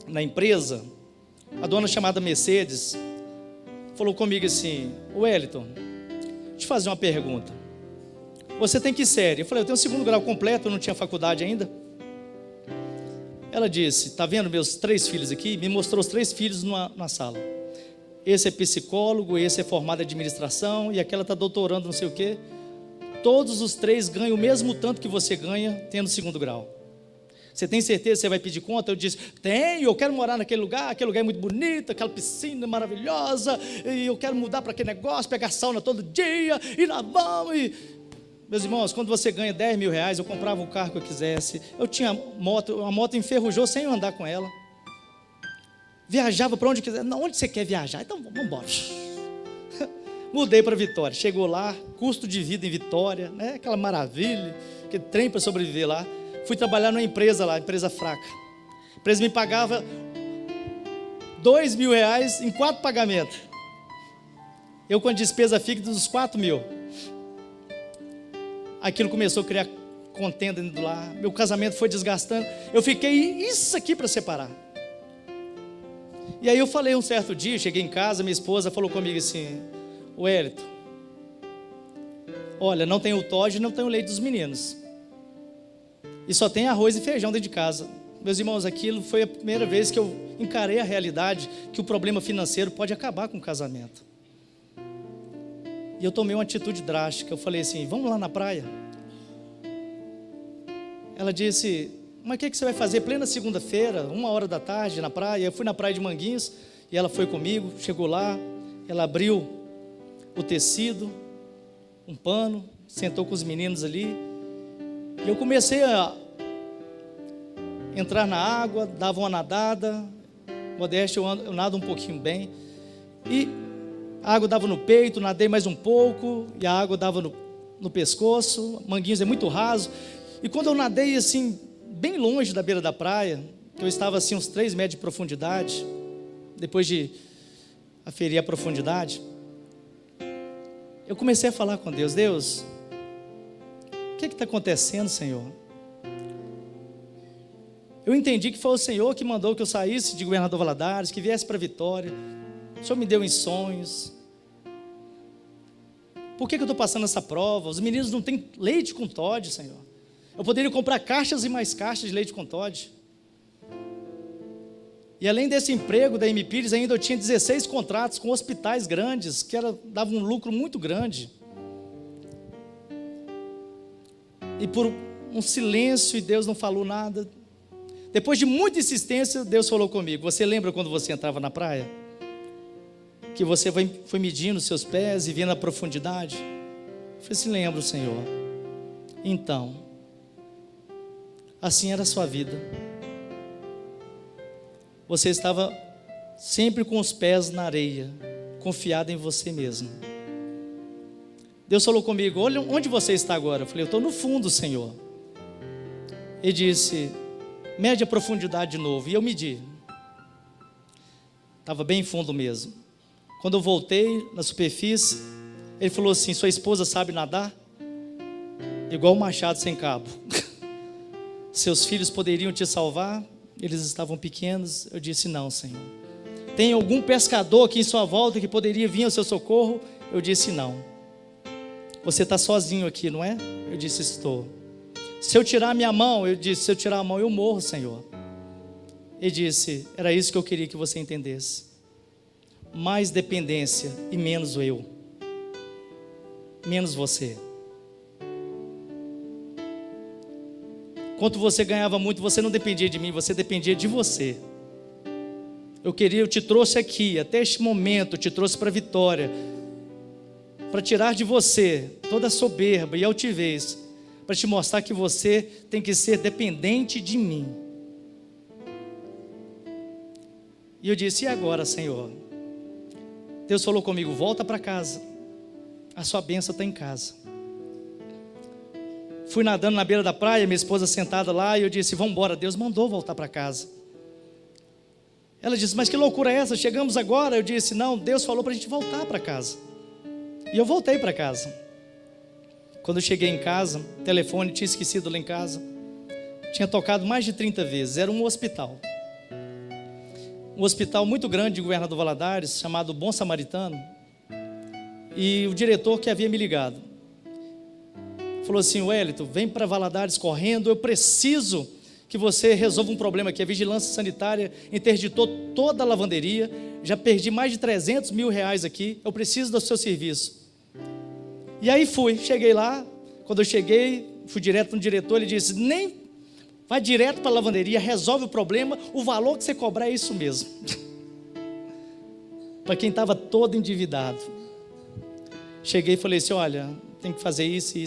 A: na empresa, a dona chamada Mercedes falou comigo assim, Wellington, deixa eu te fazer uma pergunta. Você tem que série? Eu falei, eu tenho 2º grau completo, eu não tinha faculdade ainda. Ela disse, tá vendo meus 3 filhos aqui? Me mostrou os 3 filhos na sala. Esse é psicólogo, esse é formado em administração, e aquela está doutorando não sei o quê. Todos os 3 ganham o mesmo tanto que você ganha tendo 2º grau. Você tem certeza que você vai pedir conta? Eu disse, tenho, eu quero morar naquele lugar é muito bonito, aquela piscina maravilhosa, e eu quero mudar para aquele negócio, pegar sauna todo dia, e lá vamos. Meus irmãos, quando você ganha 10 mil reais, eu comprava o carro que eu quisesse, eu tinha moto, a moto enferrujou sem eu andar com ela, viajava para onde quiser. Não, onde você quer viajar? Então vamos embora. Mudei para Vitória, chegou lá, custo de vida em Vitória, né? Aquela maravilha, aquele trem para sobreviver lá. Fui trabalhar numa empresa lá, empresa fraca. A empresa me pagava 2 mil reais em 4 pagamentos. Eu com a despesa fixa dos 4 mil. Aquilo começou a criar contenda dentro do lar. Meu casamento foi desgastando. Eu fiquei isso aqui para separar. E aí eu falei um certo dia, cheguei em casa, minha esposa falou comigo assim, Wellington, olha, não tem o Todd, não tem o leite dos meninos. E só tem arroz e feijão dentro de casa. Meus irmãos, aquilo foi a primeira vez que eu encarei a realidade que o problema financeiro pode acabar com o casamento. E eu tomei uma atitude drástica. Eu falei assim, vamos lá na praia? Ela disse, mas o que você vai fazer? Plena segunda-feira, 1h da tarde na praia. Eu fui na praia de Manguinhos e ela foi comigo, chegou lá, ela abriu o tecido, um pano, sentou com os meninos ali. E eu comecei a entrar na água, dava uma nadada, modéstia, eu nado um pouquinho bem, e a água dava no peito, nadei mais um pouco, e a água dava no pescoço. Manguinhos é muito raso, e quando eu nadei assim, bem longe da beira da praia, eu estava assim uns 3 metros de profundidade, depois de aferir a profundidade, eu comecei a falar com Deus, Deus, o que está acontecendo, Senhor? Eu entendi que foi o Senhor que mandou que eu saísse de Governador Valadares, que viesse para Vitória. O Senhor me deu em sonhos. Por que eu estou passando essa prova? Os meninos não têm leite com Todd, Senhor. Eu poderia comprar caixas e mais caixas de leite com Todd. E além desse emprego da MPires, ainda eu tinha 16 contratos com hospitais grandes, que davam um lucro muito grande. E por um silêncio, e Deus não falou nada. Depois de muita insistência, Deus falou comigo. Você lembra quando você entrava na praia? Que você foi medindo os seus pés e vendo a profundidade? Eu falei assim, lembro, Senhor. Então, assim era a sua vida. Você estava sempre com os pés na areia, confiado em você mesmo. Deus falou comigo, olha onde você está agora. Eu falei, eu estou no fundo, Senhor. Ele disse, mede a profundidade de novo. E eu medi. Estava bem fundo mesmo. Quando eu voltei na superfície, ele falou assim, sua esposa sabe nadar? Igual um machado sem cabo. Seus filhos poderiam te salvar? Eles estavam pequenos. Eu disse, não, Senhor. Tem algum pescador aqui em sua volta que poderia vir ao seu socorro? Eu disse, não. Você está sozinho aqui, não é? Eu disse, estou. Se eu tirar a minha mão, eu disse, se eu tirar a mão, eu morro, Senhor. Ele disse, era isso que eu queria que você entendesse. Mais dependência e menos eu. Menos você. Quando você ganhava muito, você não dependia de mim, você dependia de você. Eu te trouxe aqui, até este momento, eu te trouxe para a Vitória, para tirar de você toda a soberba e altivez, para te mostrar que você tem que ser dependente de mim. E eu disse, e agora, Senhor? Deus falou comigo, volta para casa, a sua bênção está em casa. Fui nadando na beira da praia, minha esposa sentada lá, e eu disse, vamos embora, Deus mandou voltar para casa. Ela disse, mas que loucura é essa, chegamos agora? Eu disse, não, Deus falou para a gente voltar para casa. E eu voltei para casa. Quando eu cheguei em casa, o telefone tinha esquecido lá em casa. Tinha tocado mais de 30 vezes, era um hospital. Um hospital muito grande de Governador Valadares, chamado Bom Samaritano. E o diretor que havia me ligado falou assim, Wellington, vem para Valadares correndo, eu preciso que você resolva um problema aqui. A vigilância sanitária interditou toda a lavanderia, já perdi mais de 300 mil reais aqui, eu preciso do seu serviço. E aí cheguei lá, quando eu cheguei, fui direto no diretor, ele disse, nem vai direto para a lavanderia, resolve o problema, o valor que você cobrar é isso mesmo. Para quem estava todo endividado. Cheguei e falei assim, olha, tem que fazer isso.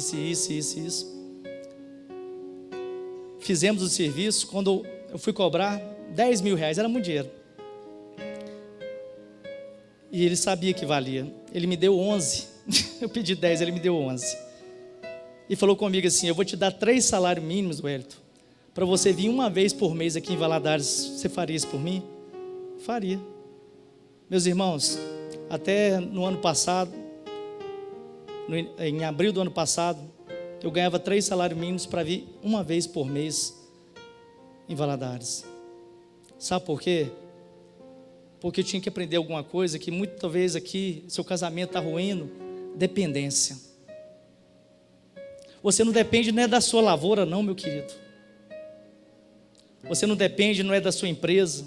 A: Fizemos o serviço, quando eu fui cobrar 10 mil reais, era muito dinheiro. E ele sabia que valia. Ele me deu 11. Eu pedi 10, ele me deu 11. E falou comigo assim, eu vou te dar 3 salários mínimos, Wellington, para você vir uma vez por mês aqui em Valadares. Você faria isso por mim? Faria. Meus irmãos, até no ano passado, em abril do ano passado, eu ganhava 3 salários mínimos para vir uma vez por mês em Valadares. Sabe por quê? Porque eu tinha que aprender alguma coisa que muitas vezes aqui, seu casamento está ruindo, dependência. Você não depende, não é da sua lavoura não, meu querido. Você não depende, não é da sua empresa.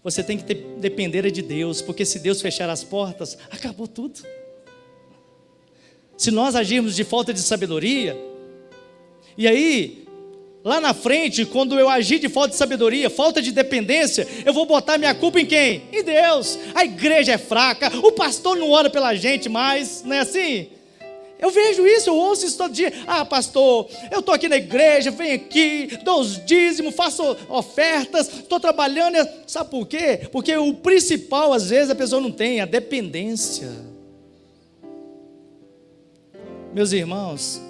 A: Você tem que depender de Deus, porque se Deus fechar as portas, acabou tudo. Se nós agirmos de falta de sabedoria, e aí, lá na frente, quando eu agir de falta de sabedoria, falta de dependência, eu vou botar minha culpa em quem? Em Deus. A igreja é fraca, o pastor não ora pela gente mais, não é assim? Eu vejo isso, eu ouço isso todo dia. Ah, pastor, eu estou aqui na igreja, venho aqui, dou os dízimos, faço ofertas, estou trabalhando. Sabe por quê? Porque o principal, às vezes, a pessoa não tem, a dependência. Meus irmãos,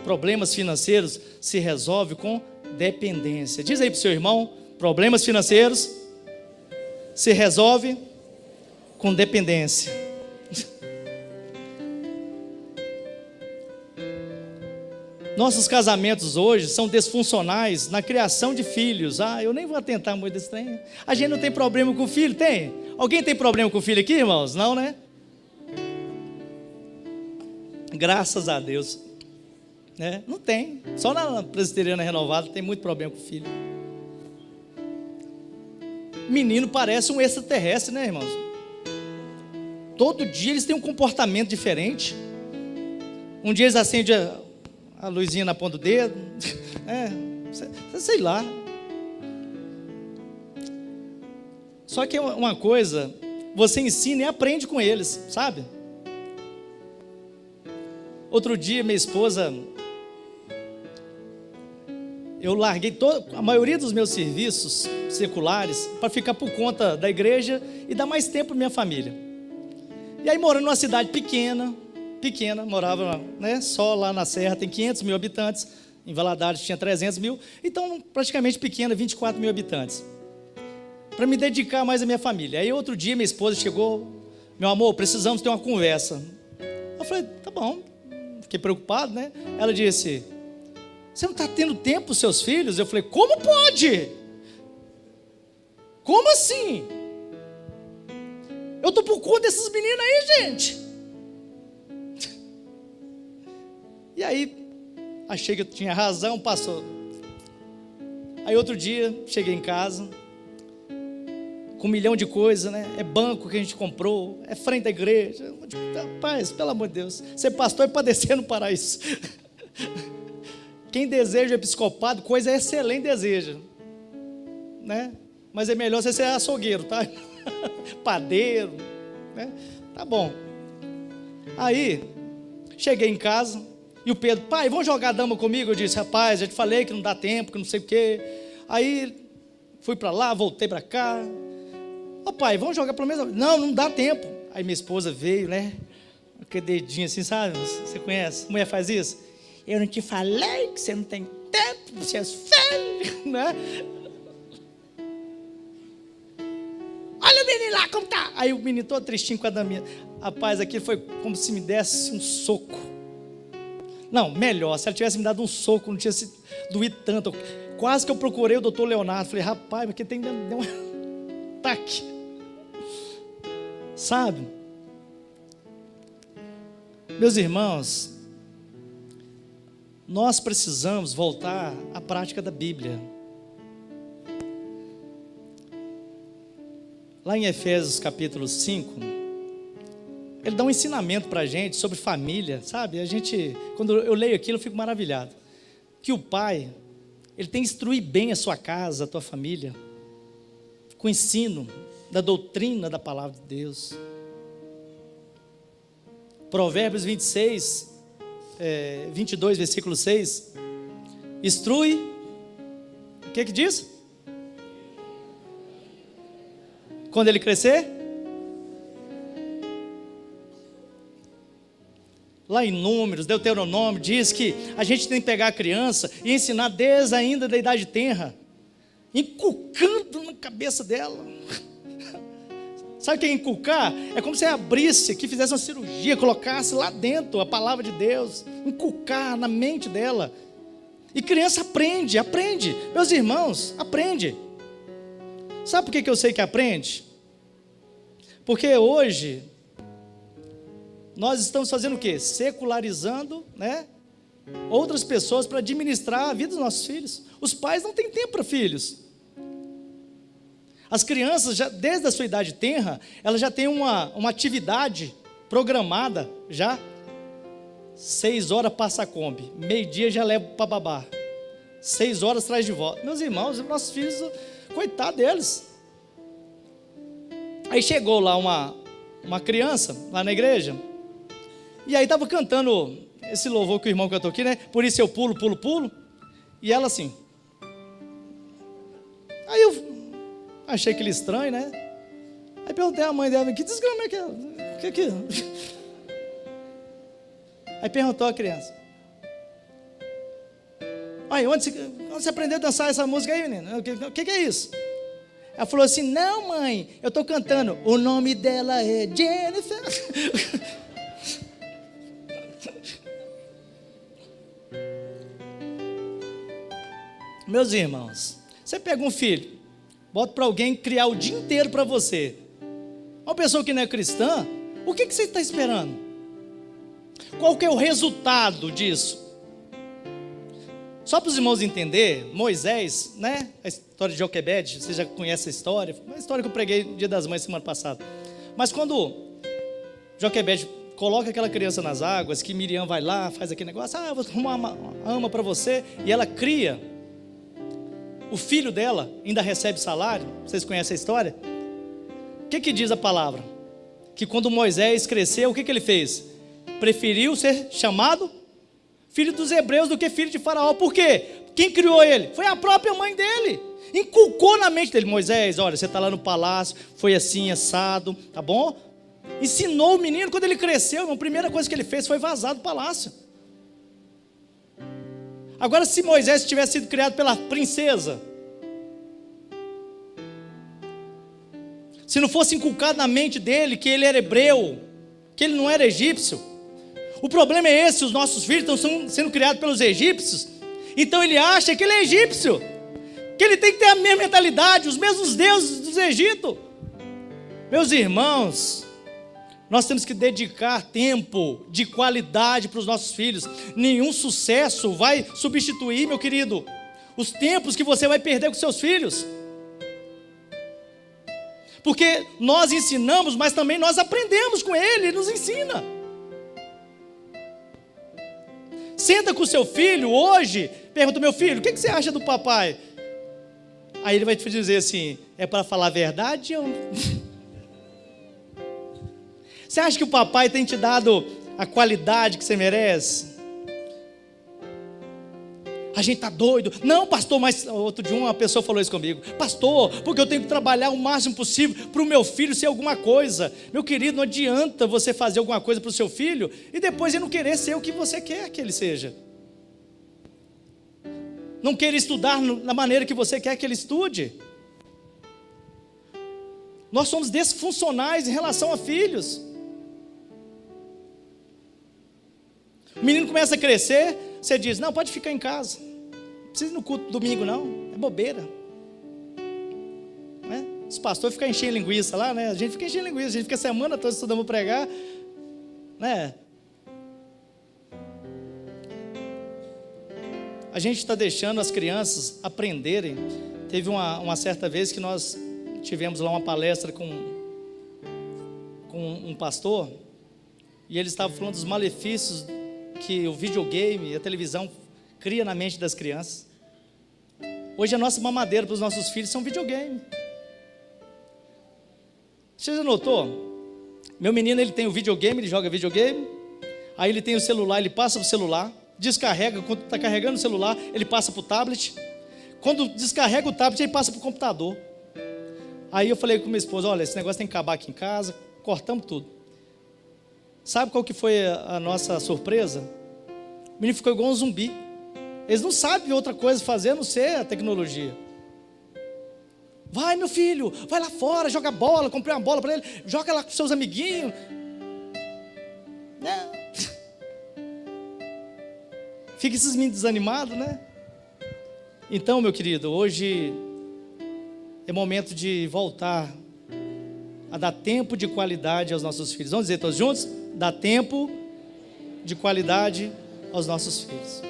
A: problemas financeiros se resolvem com dependência. Diz aí para o seu irmão, problemas financeiros se resolvem com dependência. Nossos casamentos hoje são disfuncionais na criação de filhos. Ah, eu nem vou atentar muito desse trem. A gente não tem problema com o filho, tem? Alguém tem problema com o filho aqui, irmãos? Não, né? Graças a Deus, né? Não tem. Só na presbiteriana renovada tem muito problema com o filho. Menino parece um extraterrestre, né, irmãos? Todo dia eles têm um comportamento diferente. Um dia eles acendem a luzinha na ponta do dedo, sei lá. Só que uma coisa, você ensina e aprende com eles, sabe? Outro dia minha esposa, eu larguei a maioria dos meus serviços seculares para ficar por conta da igreja e dar mais tempo para minha família. E aí morando numa cidade pequena, morava, né, só lá na Serra, tem 500 mil habitantes, em Valadares tinha 300 mil, então praticamente pequena, 24 mil habitantes, para me dedicar mais à minha família. Aí outro dia minha esposa chegou, meu amor, precisamos ter uma conversa. Eu falei, tá bom, fiquei preocupado, né? Ela disse, você não está tendo tempo para os seus filhos? Eu falei, como pode? Como assim? Eu estou por conta desses meninos aí, gente. E aí, achei que eu tinha razão, passou. Aí outro dia, cheguei em casa, com 1 milhão de coisas, né? É banco que a gente comprou, é frente da igreja. Rapaz, pelo amor de Deus, ser pastor é padecer no paraíso. Quem deseja o episcopado, coisa excelente deseja, né? Mas é melhor você ser açougueiro, tá? Padeiro, né? Tá bom. Aí, cheguei em casa, e o Pedro, pai, vamos jogar dama comigo? Eu disse, rapaz, eu te falei que não dá tempo, que não sei o quê. Aí, fui para lá, voltei para cá. Ô pai, vamos jogar pelo menos. Não dá tempo. Aí minha esposa veio, né? Com aquele dedinho assim, sabe? Você conhece? A mulher faz isso. Eu não te falei que você não tem tempo para seus filhos, né? Olha o menino lá como tá. Aí o menino todo tristinho com a daminha. Rapaz, aqui foi como se me desse um soco. Não, melhor, se ela tivesse me dado um soco, não tinha se doído tanto. Quase que eu procurei o doutor Leonardo. Falei, rapaz, mas que tem deu um ataque. Sabe? Meus irmãos, nós precisamos voltar à prática da Bíblia. Lá em Efésios capítulo 5, ele dá um ensinamento para a gente sobre família, sabe? Quando eu leio aquilo, eu fico maravilhado. que o pai, ele tem que instruir bem a sua casa, a tua família, com o ensino da doutrina da palavra de Deus. Provérbios 22, versículo 6, instrui, o que diz? Quando ele crescer? Lá em Números, Deuteronômio, diz que a gente tem que pegar a criança e ensinar desde ainda da idade tenra, inculcando na cabeça dela. Sabe o que é inculcar? É como se abrisse aqui, fizesse uma cirurgia, colocasse lá dentro a palavra de Deus, inculcar na mente dela. E criança aprende. Meus irmãos, aprende. Sabe por que eu sei que aprende? Porque hoje nós estamos fazendo o quê? Secularizando, né, outras pessoas para administrar a vida dos nossos filhos. Os pais não têm tempo para filhos. As crianças, já, desde a sua idade tenra, elas já têm uma atividade programada, já. 6 horas passa a Kombi, meio-dia já leva para babá, 6 horas traz de volta. Meus irmãos, nossos filhos, coitado deles. Aí chegou lá uma criança, lá na igreja, e aí estava cantando esse louvor que o irmão cantou aqui, né? Por isso eu pulo, pulo, pulo. E ela assim. Aí eu achei aquele estranho, né? Aí perguntei à mãe dela, que desgrama é que é? O que é aquilo? Aí perguntou a criança. Aí, onde você aprendeu a dançar essa música aí, menina? O que é isso? Ela falou assim, não mãe, eu estou cantando, o nome dela é Jennifer. Meus irmãos, você pega um filho, bota para alguém criar o dia inteiro para você. Uma pessoa que não é cristã, o que você está esperando? Qual que é o resultado disso? Só para os irmãos entenderem, Moisés, né? A história de Joquebede, você já conhece a história, uma história que eu preguei no Dia das Mães semana passada. Mas quando Joquebede coloca aquela criança nas águas, que Miriam vai lá, faz aquele negócio, eu vou arrumar uma ama para você, e ela cria, o filho dela ainda recebe salário, vocês conhecem a história? O que diz a palavra? Que quando Moisés cresceu, o que ele fez? Preferiu ser chamado filho dos hebreus do que filho de Faraó. Por quê? Quem criou ele? Foi a própria mãe dele. Inculcou na mente dele, Moisés, olha, você está lá no palácio, foi assim, assado, tá bom? Ensinou o menino. Quando ele cresceu, a primeira coisa que ele fez foi vazar do palácio. Agora, se Moisés tivesse sido criado pela princesa, se não fosse inculcado na mente dele que ele era hebreu, que ele não era egípcio, o problema é esse: os nossos filhos estão sendo criados pelos egípcios, então ele acha que ele é egípcio, que ele tem que ter a mesma mentalidade, os mesmos deuses dos Egito. Meus irmãos, nós temos que dedicar tempo de qualidade para os nossos filhos. Nenhum sucesso vai substituir, meu querido, os tempos que você vai perder com seus filhos. Porque nós ensinamos, mas também nós aprendemos com ele nos ensina. Senta com o seu filho hoje, pergunta, meu filho, o que você acha do papai? Aí ele vai te dizer assim, é para falar a verdade ou... Você acha que o papai tem te dado a qualidade que você merece? A gente está doido. Não, pastor, mas outro dia uma pessoa falou isso comigo. Pastor, porque eu tenho que trabalhar o máximo possível para o meu filho ser alguma coisa. Meu querido, não adianta você fazer alguma coisa para o seu filho e depois ele não querer ser o que você quer que ele seja. Não querer estudar da maneira que você quer que ele estude. Nós somos disfuncionais em relação a filhos. O menino começa a crescer, você diz, não, pode ficar em casa, não precisa ir no culto domingo não, é bobeira, né? Os pastores ficam enchendo linguiça lá, né? A gente fica enchendo linguiça, a gente fica a semana toda estudando para pregar, né? A gente está deixando as crianças aprenderem. Teve uma certa vez que nós tivemos lá uma palestra com um pastor, e ele estava falando dos malefícios que o videogame e a televisão cria na mente das crianças. Hoje a nossa mamadeira para os nossos filhos são videogame. Você já notou? Meu menino, ele tem o videogame, ele joga videogame. Aí ele tem o celular, ele passa para o celular. Descarrega, quando está carregando o celular, ele passa para o tablet. Quando descarrega o tablet, ele passa para o computador. Aí eu falei com minha esposa, olha, esse negócio tem que acabar aqui em casa. Cortamos tudo. Sabe qual que foi a nossa surpresa? O menino ficou igual um zumbi. Eles não sabem outra coisa fazer, a não ser a tecnologia. Vai, meu filho, vai lá fora, joga bola. Comprei uma bola para ele, joga lá com seus amiguinhos. Fica esses meninos desanimados, né? Então, meu querido, hoje é momento de voltar a dar tempo de qualidade aos nossos filhos. Vamos dizer todos juntos? Dar tempo de qualidade aos nossos filhos.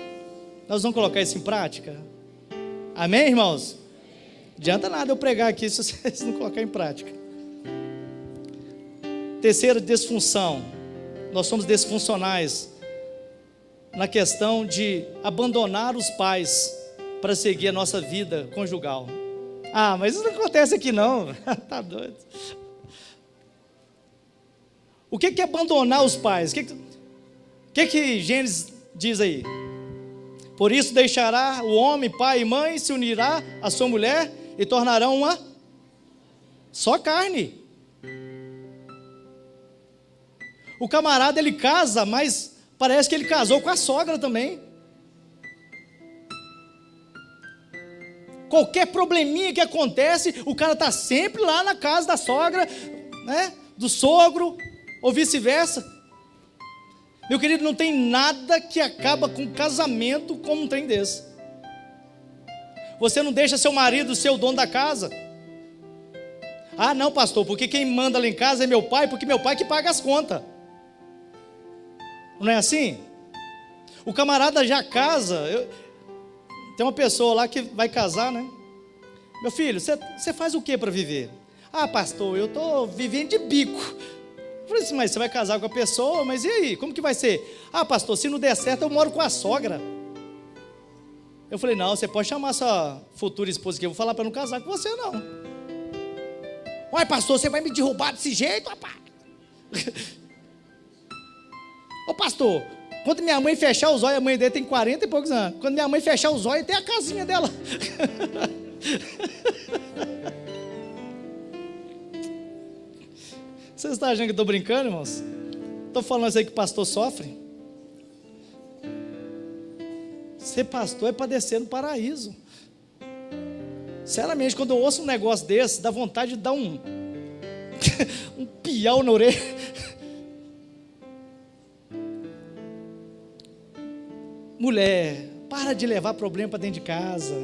A: Nós vamos colocar isso em prática? Amém, irmãos? Não adianta nada eu pregar aqui se vocês não colocarem em prática. Terceira disfunção. Nós somos disfuncionais na questão de abandonar os pais para seguir a nossa vida conjugal. Ah, mas isso não acontece aqui não. Tá doido. O que é abandonar os pais? O que Gênesis diz aí? Por isso deixará o homem, pai e mãe, se unirá à sua mulher e tornarão uma só carne. O camarada, ele casa, mas parece que ele casou com a sogra também. Qualquer probleminha que acontece, o cara está sempre lá na casa da sogra, né? Do sogro, ou vice-versa. Meu querido, não tem nada que acaba com casamento como um trem desse. Você não deixa seu marido ser o dono da casa. Ah, não, pastor, porque quem manda lá em casa é meu pai, porque meu pai que paga as contas. Não é assim? O camarada já casa. Tem uma pessoa lá que vai casar, né? Meu filho, você faz o que para viver? Ah, pastor, eu estou vivendo de bico. Eu falei assim, mas você vai casar com a pessoa, mas e aí, como que vai ser? Ah, pastor, se não der certo eu moro com a sogra. Eu falei, não, você pode chamar sua futura esposa aqui, eu vou falar para não casar com você não. Uai, pastor, você vai me derrubar desse jeito, rapaz? Ô pastor, quando minha mãe fechar os olhos, a mãe dele tem 40 e poucos anos. Quando minha mãe fechar os olhos, tem a casinha dela. Vocês estão achando que eu estou brincando, irmãos? Estou falando isso aí que o pastor sofre. Ser pastor é padecer no paraíso. Sinceramente, quando eu ouço um negócio desse, dá vontade de dar um piau na orelha. Mulher, para de levar problema para dentro de casa,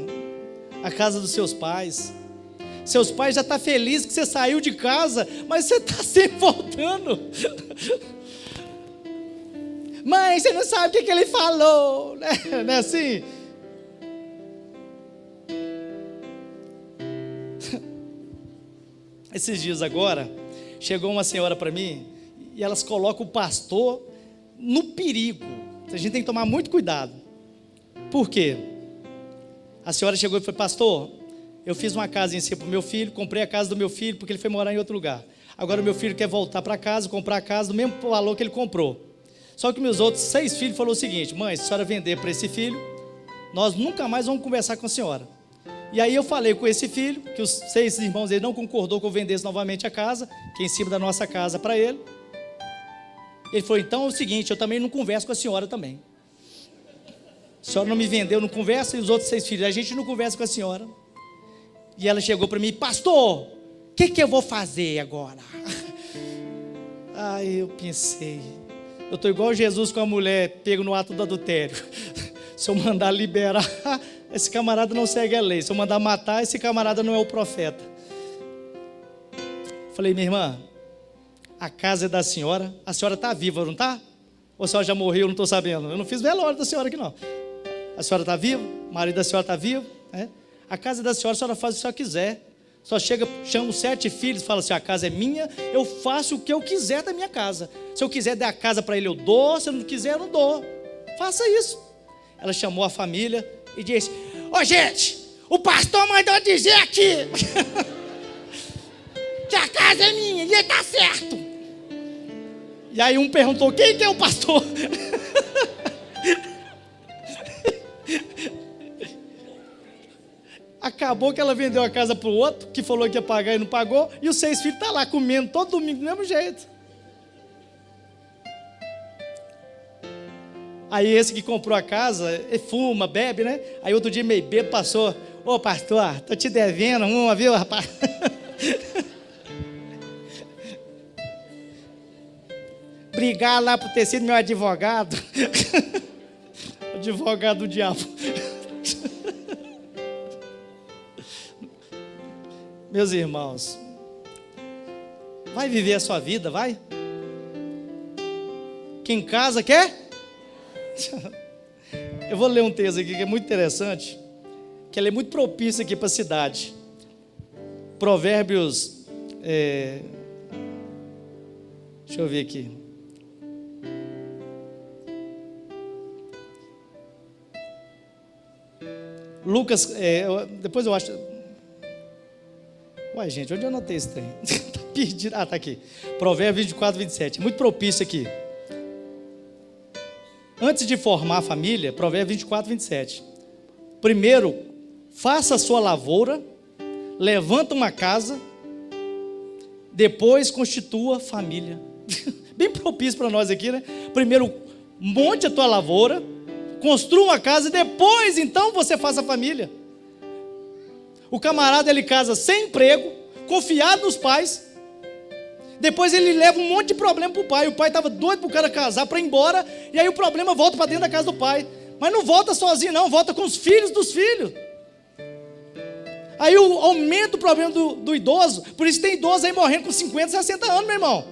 A: a casa dos seus pais. Seus pais já estão felizes que você saiu de casa, mas você está sempre voltando. Mãe, você não sabe o que ele falou, né? Não é assim? Esses dias agora, chegou uma senhora para mim, e elas colocam o pastor no perigo. A gente tem que tomar muito cuidado. Por quê? A senhora chegou e falou, pastor, eu fiz uma casa em si para o meu filho, comprei a casa do meu filho porque ele foi morar em outro lugar. Agora o meu filho quer voltar para casa, comprar a casa do mesmo valor que ele comprou. Só que meus outros 6 filhos falaram o seguinte, mãe, se a senhora vender para esse filho, nós nunca mais vamos conversar com a senhora. E aí eu falei com esse filho, que os 6 irmãos dele não concordou que eu vendesse novamente a casa, que é em cima da nossa casa para ele. Ele falou, então é o seguinte, eu também não converso com a senhora também. A senhora não me vendeu, não conversa, e os outros 6 filhos, a gente não conversa com a senhora. E ela chegou para mim, pastor, o que eu vou fazer agora? Aí eu pensei, eu estou igual Jesus com a mulher, pego no ato do adultério. Se eu mandar liberar, esse camarada não segue a lei. Se eu mandar matar, esse camarada não é o profeta. Falei, minha irmã, a casa é da senhora, a senhora está viva, não está? Ou a senhora já morreu, não estou sabendo. Eu não fiz velório da senhora aqui não. A senhora está viva, o marido da senhora está vivo, né? A casa é da senhora, a senhora faz o que a senhora quiser. Só chega, chama os 7 filhos, fala assim, a casa é minha, eu faço o que eu quiser da minha casa. Se eu quiser dar a casa para ele, eu dou, se eu não quiser, eu não dou. Faça isso. Ela chamou a família e disse: ô gente, o pastor mandou dizer aqui que a casa é minha e ele tá certo. E aí um perguntou: quem que é o pastor? Acabou que ela vendeu a casa para o outro, que falou que ia pagar e não pagou, e os 6 filhos estão lá comendo todo domingo do mesmo jeito. Aí esse que comprou a casa, ele fuma, bebe, né? Aí outro dia meio bêbado passou: ô pastor, tô te devendo uma, viu, rapaz? Brigar lá por ter sido meu advogado. Advogado do diabo. Meus irmãos, vai viver a sua vida, vai? Quem casa quer? Eu vou ler um texto aqui que é muito interessante, que ele é muito propício aqui para a cidade. Provérbios, deixa eu ver aqui. Lucas, depois eu acho. Uai, gente, onde eu anotei esse trem? Tá perdido. Ah, tá aqui. Provérbios 24, 27. Muito propício aqui. Antes de formar a família, Provérbios 24, 27. Primeiro, faça a sua lavoura, levanta uma casa, depois constitua família. Bem propício para nós aqui, né? Primeiro, monte a tua lavoura, construa uma casa e depois, então, você faça a família. O camarada, ele casa sem emprego, confiado nos pais. Depois ele leva um monte de problema para o pai. O pai estava doido para o cara casar, para ir embora. E aí o problema volta para dentro da casa do pai. Mas não volta sozinho não, volta com os filhos dos filhos. Aí aumenta o problema do idoso. Por isso tem idoso aí morrendo com 50, 60 anos, meu irmão.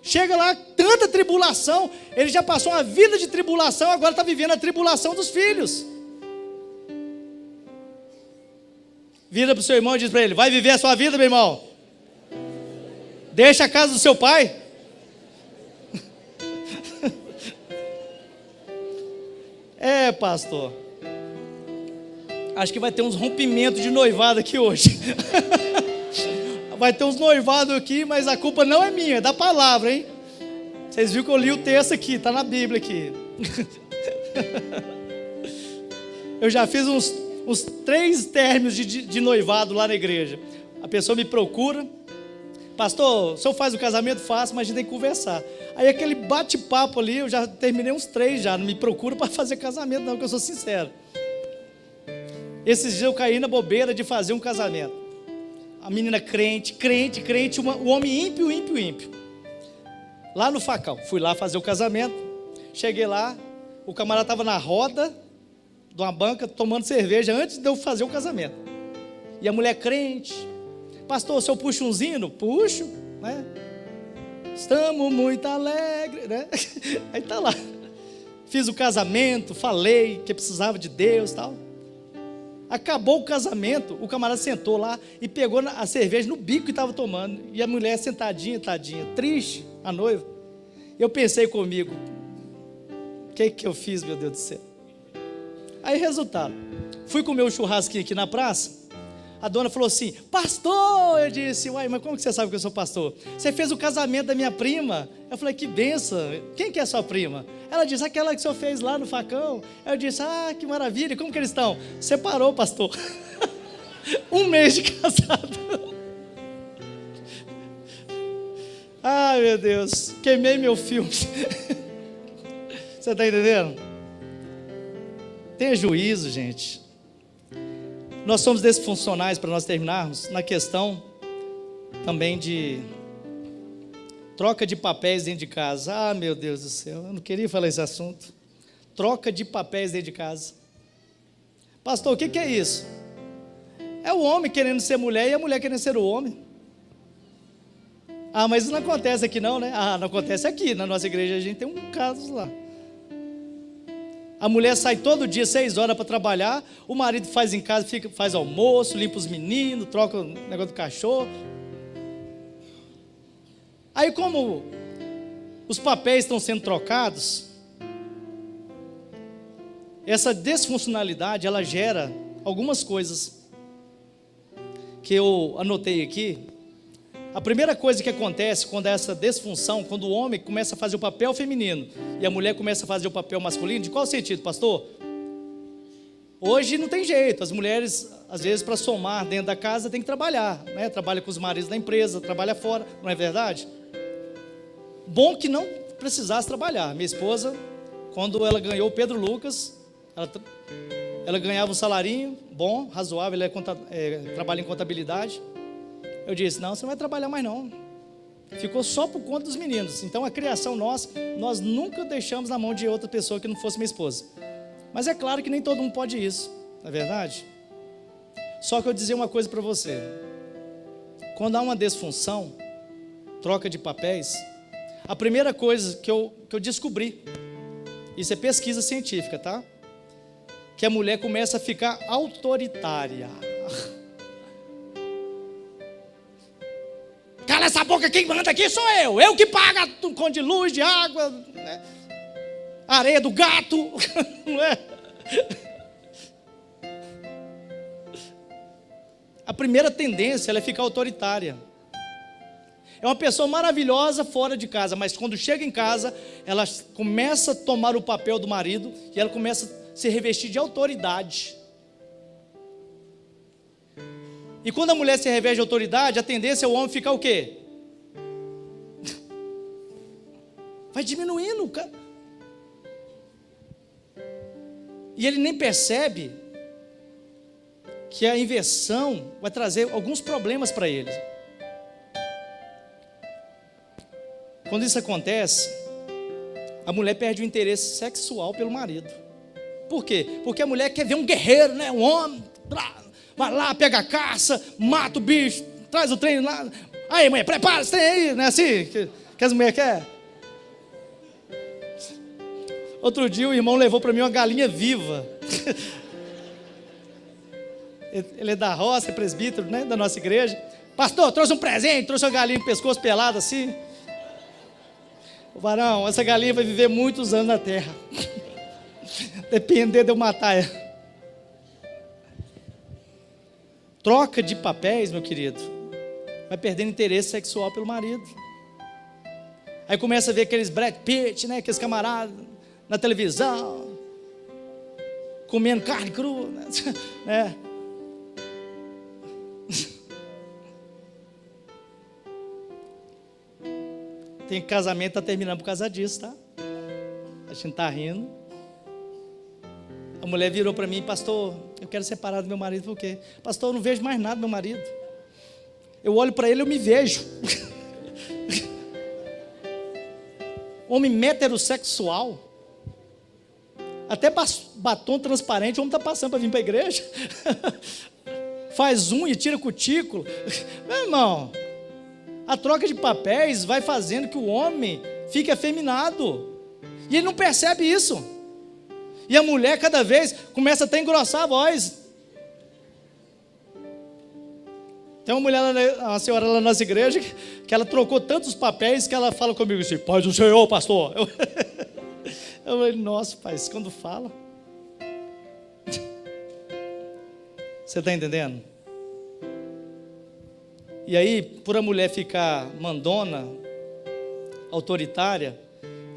A: Chega lá, tanta tribulação. Ele já passou uma vida de tribulação, agora está vivendo a tribulação dos filhos. Vira para o seu irmão e diz para ele: vai viver a sua vida, meu irmão. Deixa a casa do seu pai. Pastor, acho que vai ter uns rompimentos de noivado aqui hoje. Vai ter uns noivados aqui, mas a culpa não é minha, é da palavra, hein? Vocês viram que eu li o texto aqui, está na Bíblia aqui. Eu já fiz uns 3 términos de noivado lá na igreja. A pessoa me procura: pastor, o senhor faz o casamento? Faço, mas a gente tem que conversar. Aí aquele bate-papo ali, eu já terminei uns 3 já. Não me procura para fazer casamento não, que eu sou sincero. Esses dias eu caí na bobeira de fazer um casamento. A menina crente, o homem ímpio. Lá no Facão, fui lá fazer o casamento. Cheguei lá, o camarada estava na roda de uma banca tomando cerveja antes de eu fazer o casamento. E a mulher crente: pastor, o senhor puxa um zino? Puxo, né? Estamos muito alegres, né? Aí tá lá. Fiz o casamento, falei que precisava de Deus e tal. Acabou o casamento, o camarada sentou lá e pegou a cerveja no bico que estava tomando. E a mulher sentadinha, tadinha, triste, a noiva. Eu pensei comigo: o que eu fiz, meu Deus do céu? Aí, resultado, fui comer um churrasquinho aqui na praça. A dona falou assim: pastor. Eu disse: uai, mas como que você sabe que eu sou pastor? Você fez o casamento da minha prima. Eu falei: que benção. Quem que é sua prima? Ela disse: aquela que o senhor fez lá no Facão. Eu disse: ah, que maravilha. Como que eles estão? Separou, pastor. 1 mês de casado. Ai, meu Deus, queimei meu filme. Você está entendendo? Tenha juízo, gente. Nós somos disfuncionais, para nós terminarmos, na questão também de troca de papéis dentro de casa. Ah, meu Deus do céu, eu não queria falar esse assunto. Troca de papéis dentro de casa. Pastor, o que é isso? É o homem querendo ser mulher e a mulher querendo ser o homem. Ah, mas isso não acontece aqui não, né? Ah, não acontece aqui. Na nossa igreja a gente tem um caso lá. A mulher sai todo dia 6 horas para trabalhar, o marido faz em casa, faz almoço, limpa os meninos, troca o negócio do cachorro. Aí, como os papéis estão sendo trocados, essa desfuncionalidade, ela gera algumas coisas que eu anotei aqui. A primeira coisa que acontece quando há essa desfunção, quando o homem começa a fazer o papel feminino e a mulher começa a fazer o papel masculino, de qual sentido, pastor? Hoje não tem jeito, as mulheres, às vezes, para somar dentro da casa, tem que trabalhar, né? Trabalha com os maridos da empresa, trabalha fora, não é verdade? Bom que não precisasse trabalhar. Minha esposa, quando ela ganhou o Pedro Lucas, ela ganhava um salarinho bom, razoável, trabalha em contabilidade. Eu disse, não, você não vai trabalhar mais não. Ficou só por conta dos meninos. Então a criação nossa, nós nunca deixamos na mão de outra pessoa que não fosse minha esposa. Mas é claro que nem todo mundo pode isso, não é verdade? Só que eu dizer uma coisa para você. Quando há uma desfunção, troca de papéis, a primeira coisa que eu descobri, isso é pesquisa científica, tá? Que a mulher começa a ficar autoritária. Cala essa boca, quem manda aqui sou eu que pago o conto de luz, de água, né? Areia do gato, não é? A primeira tendência ela é ficar autoritária. É uma pessoa maravilhosa fora de casa, mas quando chega em casa, ela começa a tomar o papel do marido e ela começa a se revestir de autoridade. E quando a mulher se reveste de autoridade, a tendência é o homem ficar o quê? Vai diminuindo, cara. E ele nem percebe que a inversão vai trazer alguns problemas para ele. Quando isso acontece, a mulher perde o interesse sexual pelo marido. Por quê? Porque a mulher quer ver um guerreiro, né? Um homem, vai lá, pega a caça, mata o bicho, traz o trem lá. Aí, mulher, prepara esse trem aí, não é assim que as mulheres querem? Outro dia o irmão levou para mim uma galinha viva. Ele é da roça, é presbítero, né, da nossa igreja. Pastor, trouxe um presente, trouxe uma galinha com o pescoço pelado assim. O varão, essa galinha vai viver muitos anos na terra. Depender de eu matar ela. Troca de papéis, meu querido, vai perdendo interesse sexual pelo marido. Aí começa a ver aqueles Brad Pitt, né, aqueles camaradas na televisão, comendo carne crua, né? Tem casamento que está terminando por causa disso, tá? A gente está rindo. A mulher virou para mim, pastor, eu quero separar do meu marido, por quê? Pastor, eu não vejo mais nada do meu marido. Eu olho para ele, eu me vejo. Homem heterossexual. Até batom transparente, o homem está passando para vir para a igreja. Faz unha, tira cutícula. Meu irmão, a troca de papéis vai fazendo que o homem fique afeminado. E ele não percebe isso. E a mulher cada vez começa até a engrossar a voz. Tem uma mulher, uma senhora lá na nossa igreja, que ela trocou tantos papéis que ela fala comigo assim, paz do Senhor, pastor. Eu falei, nossa, pai, quando fala. Você está entendendo? E aí, por a mulher ficar mandona, autoritária,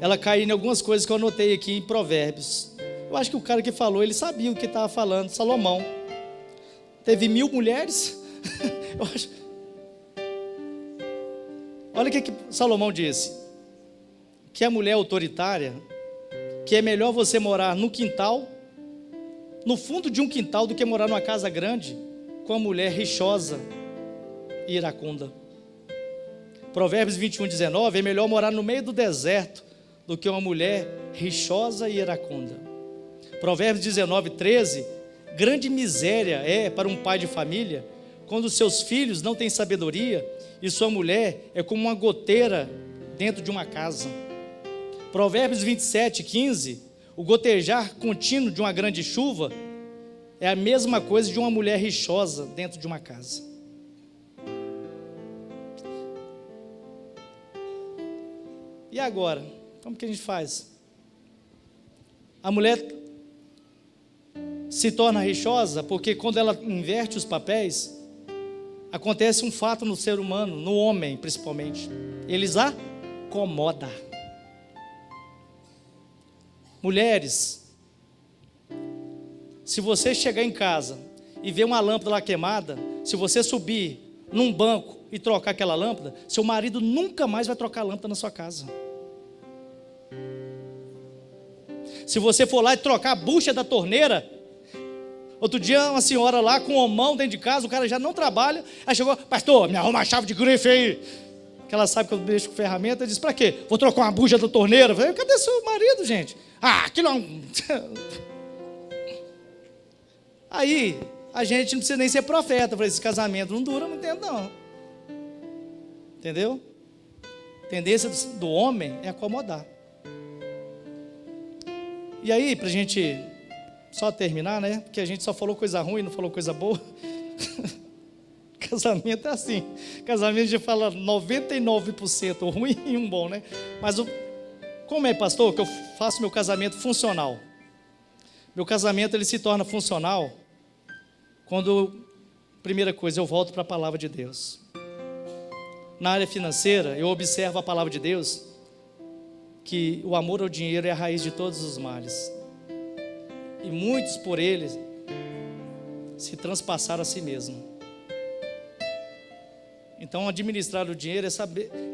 A: ela cai em algumas coisas que eu anotei aqui em Provérbios. Eu acho que o cara que falou, ele sabia o que estava falando. Salomão teve 1000 mulheres. Eu acho. Olha o que Salomão disse: que a mulher autoritária, que é melhor você morar no quintal, no fundo de um quintal, do que morar numa casa grande com a mulher rixosa e iracunda. Provérbios 21:19, é melhor morar no meio do deserto do que uma mulher rixosa e iracunda. Provérbios 19:13, grande miséria é para um pai de família quando seus filhos não têm sabedoria e sua mulher é como uma goteira dentro de uma casa. Provérbios 27:15, o gotejar contínuo de uma grande chuva é a mesma coisa de uma mulher rixosa dentro de uma casa. E agora? Como que a gente faz? A mulher se torna rixosa porque quando ela inverte os papéis, acontece um fato no ser humano, no homem principalmente. Eles acomoda. Mulheres, se você chegar em casa e ver uma lâmpada lá queimada, se você subir num banco e trocar aquela lâmpada, seu marido nunca mais vai trocar a lâmpada na sua casa. Se você for lá e trocar a bucha da torneira, outro dia uma senhora lá com um mão dentro de casa, o cara já não trabalha, aí chegou, pastor, me arruma a chave de grife aí, que ela sabe que eu mexo com ferramenta, diz, para quê? Vou trocar uma bucha da torneira. Eu falei, cadê seu marido, gente? Aquilo é um... Aí, a gente não precisa nem ser profeta, eu falei, esse casamento não dura muito tempo não. Entendeu? A tendência do homem é acomodar. E aí, para a gente só terminar, né? Porque a gente só falou coisa ruim, não falou coisa boa. Casamento é assim. Casamento a gente fala 99% ruim e um bom, né? Mas como é, pastor, que eu faço meu casamento funcional? Meu casamento ele se torna funcional quando, primeira coisa, eu volto para a palavra de Deus. Na área financeira, eu observo a palavra de Deus, que o amor ao dinheiro é a raiz de todos os males. E muitos por ele se transpassaram a si mesmo. Então administrar o dinheiro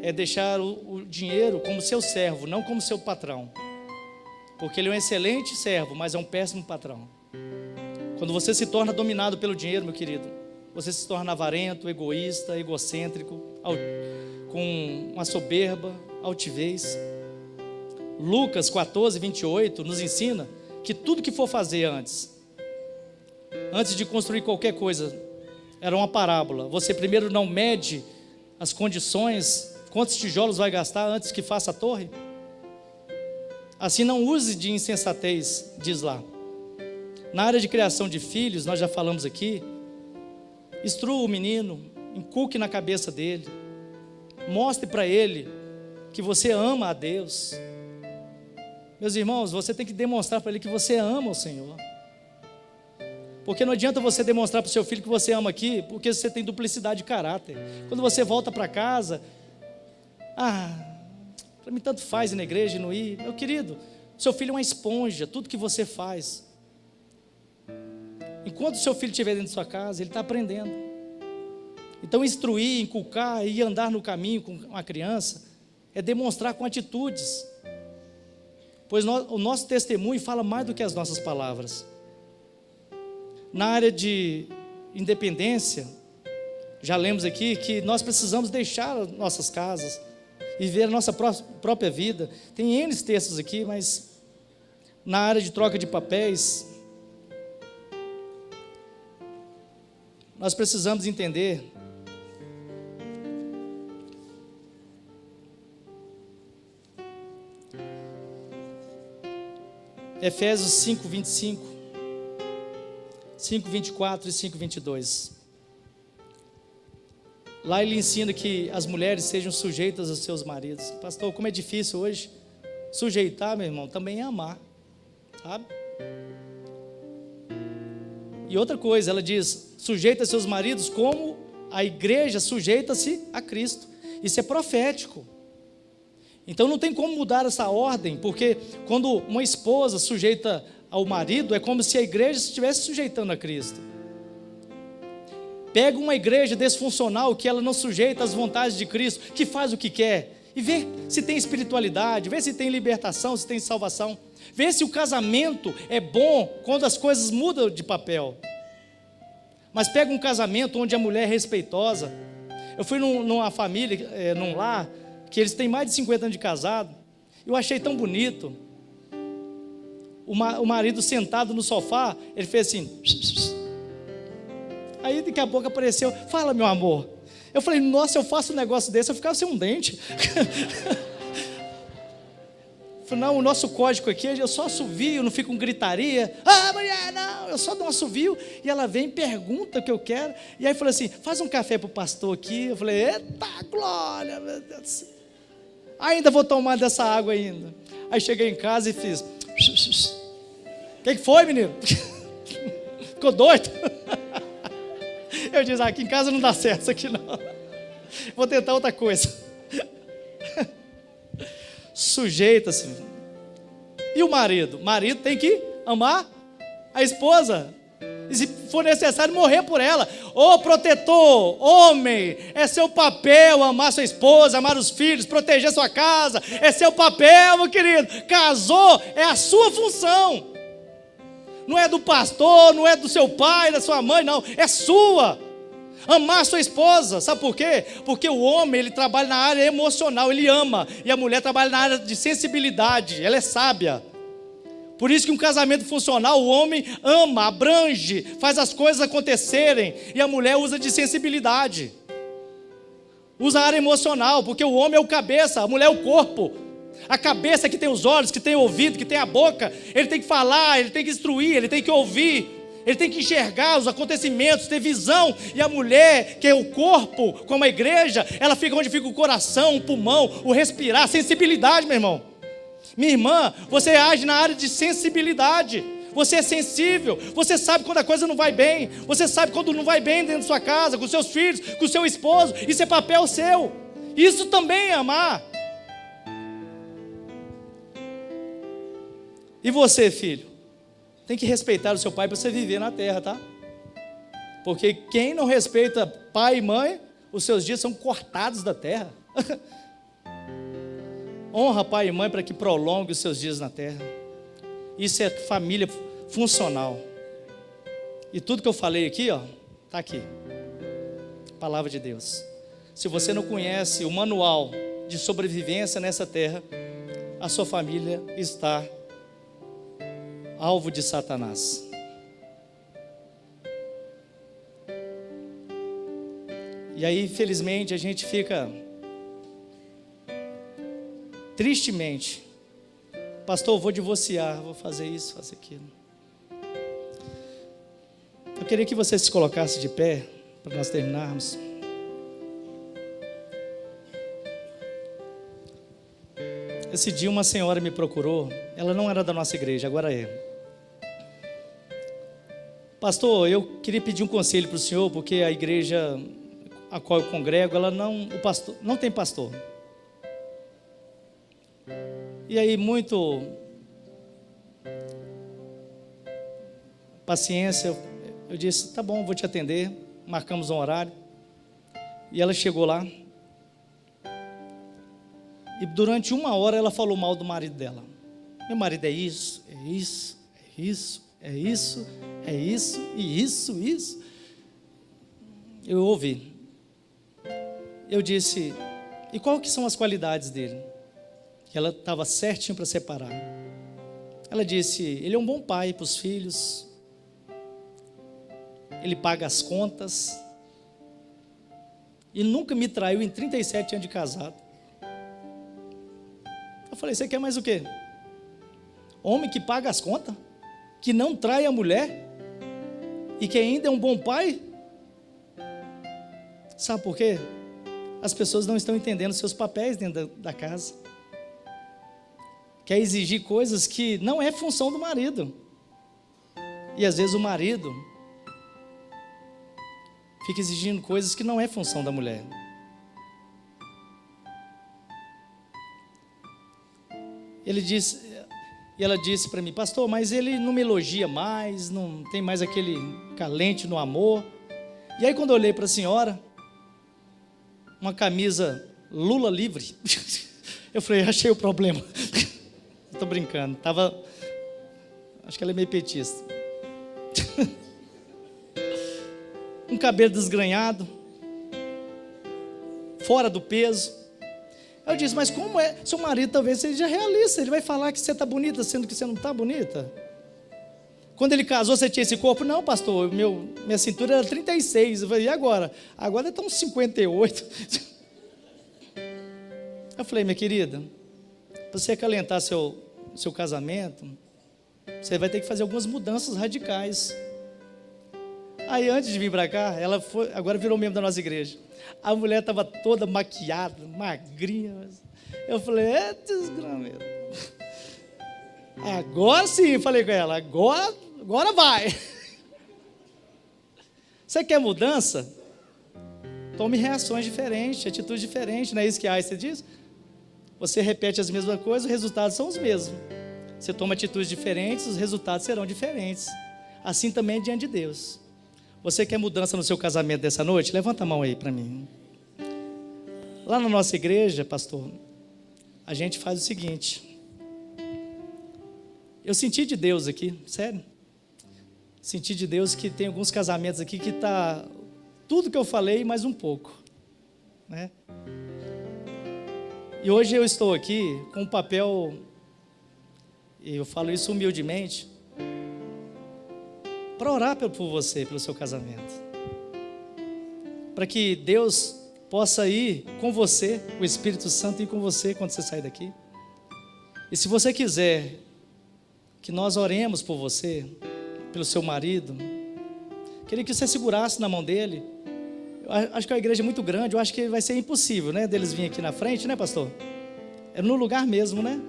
A: é deixar o dinheiro como seu servo, não como seu patrão. Porque ele é um excelente servo, mas é um péssimo patrão. Quando você se torna dominado pelo dinheiro, meu querido, você se torna avarento, egoísta, egocêntrico, com uma soberba, altivez. Lucas 14, 28 nos ensina que tudo que for fazer antes de construir qualquer coisa, era uma parábola. Você primeiro não mede as condições, quantos tijolos vai gastar antes que faça a torre? Assim não use de insensatez, diz lá. Na área de criação de filhos, nós já falamos aqui, instrua o menino, inculque na cabeça dele, mostre para ele que você ama a Deus. Meus irmãos, você tem que demonstrar para ele que você ama o Senhor. Porque não adianta você demonstrar para o seu filho que você ama aqui, porque você tem duplicidade de caráter. Quando você volta para casa, para mim tanto faz ir na igreja e não ir. Meu querido, seu filho é uma esponja, tudo que você faz. Enquanto o seu filho estiver dentro de sua casa, ele está aprendendo. Então instruir, inculcar e andar no caminho com uma criança, é demonstrar com atitudes. Pois o nosso testemunho fala mais do que as nossas palavras. Na área de independência, já lemos aqui que nós precisamos deixar nossas casas e viver a nossa própria vida. Tem N textos aqui, mas na área de troca de papéis, nós precisamos entender Efésios 5, 25, 5, 24 e 5, 22. Lá ele ensina que as mulheres sejam sujeitas aos seus maridos. Pastor, como é difícil hoje sujeitar, meu irmão, também é amar, sabe? E outra coisa, ela diz, sujeita seus maridos como a igreja sujeita-se a Cristo. Isso é profético. Então não tem como mudar essa ordem, porque quando uma esposa sujeita ao marido, é como se a igreja estivesse sujeitando a Cristo. Pega uma igreja disfuncional que ela não sujeita às vontades de Cristo, que faz o que quer, e vê se tem espiritualidade, vê se tem libertação, se tem salvação, vê se o casamento é bom quando as coisas mudam de papel. Mas pega um casamento onde a mulher é respeitosa. Eu fui numa família, num lar, que eles têm mais de 50 anos de casado. Eu achei tão bonito. O marido sentado no sofá, ele fez assim. Aí daqui a pouco apareceu, fala meu amor. Eu falei, nossa, eu faço um negócio desse, eu ficava sem um dente. Falei, não, o nosso código aqui, eu só assovio, não fico com gritaria. Mulher, não, eu só dou um assovio. E ela vem e pergunta o que eu quero. E aí falou assim, faz um café para o pastor aqui. Eu falei, eita glória, meu Deus. Ainda vou tomar dessa água ainda. Aí cheguei em casa e fiz. O que foi, menino? Ficou doido? Eu disse, aqui em casa não dá certo isso aqui não. Vou tentar outra coisa. Sujeita-se. E o marido? O marido tem que amar a esposa. E se for necessário, morrer por ela. Ô protetor, homem, é seu papel amar sua esposa, amar os filhos, proteger sua casa. É seu papel, meu querido. Casou, é a sua função. Não é do pastor, não é do seu pai, da sua mãe, não. É sua. Amar sua esposa, sabe por quê? Porque o homem, ele trabalha na área emocional, ele ama. E a mulher trabalha na área de sensibilidade, ela é sábia. Por isso que um casamento funcional, o homem ama, abrange, faz as coisas acontecerem. E a mulher usa de sensibilidade. Usa a área emocional, porque o homem é o cabeça, a mulher é o corpo. A cabeça que tem os olhos, que tem o ouvido, que tem a boca. Ele tem que falar, ele tem que instruir, ele tem que ouvir. Ele tem que enxergar os acontecimentos, ter visão. E a mulher, que é o corpo, como a igreja, ela fica onde fica o coração, o pulmão, o respirar, sensibilidade, meu irmão. Minha irmã, você age na área de sensibilidade. Você é sensível. Você sabe quando a coisa não vai bem. Você sabe quando não vai bem dentro da sua casa, com seus filhos, com o seu esposo. Isso é papel seu. Isso também é amar. E você, filho? Tem que respeitar o seu pai para você viver na terra, tá? Porque quem não respeita pai e mãe, os seus dias são cortados da terra. Honra pai e mãe para que prolongue os seus dias na terra. Isso é família funcional. E tudo que eu falei aqui, ó, tá aqui. Palavra de Deus. Se você não conhece o manual de sobrevivência nessa terra, a sua família está alvo de Satanás. E aí, infelizmente, a gente fica tristemente, pastor, eu vou divorciar, vou fazer isso, fazer aquilo. Eu queria que você se colocasse de pé para nós terminarmos. Esse dia uma senhora me procurou, ela não era da nossa igreja, agora é. Pastor, eu queria pedir um conselho para o senhor, porque a igreja a qual eu congrego, o pastor não tem pastor. E aí, muito paciência, eu disse, tá bom, vou te atender. Marcamos um horário. E ela chegou lá. E durante 1 hora ela falou mal do marido dela. Meu marido é isso, é isso, é isso, é isso, é isso, e isso. Eu ouvi. Eu disse, e qual que são as qualidades dele? Que ela estava certinho para separar. Ela disse, ele é um bom pai para os filhos. Ele paga as contas. E nunca me traiu em 37 anos de casado. Eu falei, você quer mais o quê? Homem que paga as contas? Que não trai a mulher? E que ainda é um bom pai? Sabe por quê? As pessoas não estão entendendo seus papéis dentro da casa. Quer exigir coisas que não é função do marido. E às vezes o marido fica exigindo coisas que não é função da mulher. Ela disse para mim, pastor, mas ele não me elogia mais, não tem mais aquele calente no amor. E aí quando eu olhei para a senhora, uma camisa Lula livre, eu falei, achei o problema. Estou brincando, acho que ela é meio petista. Um cabelo desgrenhado, fora do peso. Eu disse, mas como é? Seu marido talvez seja realista, ele vai falar que você está bonita, sendo que você não está bonita. Quando ele casou, você tinha esse corpo? Não, pastor, minha cintura era 36. Eu falei, e agora? Agora está uns 58. Eu falei, minha querida, para você acalentar seu casamento, você vai ter que fazer algumas mudanças radicais. Aí antes de vir para cá, agora virou membro da nossa igreja. A mulher estava toda maquiada, magrinha. Eu falei, desgrameiro. Agora sim, falei com ela, agora vai. Você quer mudança? Tome reações diferentes, atitudes diferentes, não é isso que Einstein diz? Você repete as mesmas coisas, os resultados são os mesmos. Você toma atitudes diferentes, os resultados serão diferentes. Assim também é diante de Deus. Você quer mudança no seu casamento dessa noite? Levanta a mão aí para mim. Lá na nossa igreja, pastor, a gente faz o seguinte. Eu senti de Deus aqui, sério. Senti de Deus que tem alguns casamentos aqui que está tudo que eu falei mais um pouco, né? E hoje eu estou aqui com um papel, e eu falo isso humildemente, para orar por você, pelo seu casamento. Para que Deus possa ir com você, o Espírito Santo ir com você quando você sair daqui. E se você quiser que nós oremos por você, pelo seu marido, queria que você segurasse na mão dele. Eu acho que a igreja é muito grande, eu acho que vai ser impossível, né, deles virem aqui na frente, né, pastor? É no lugar mesmo, né?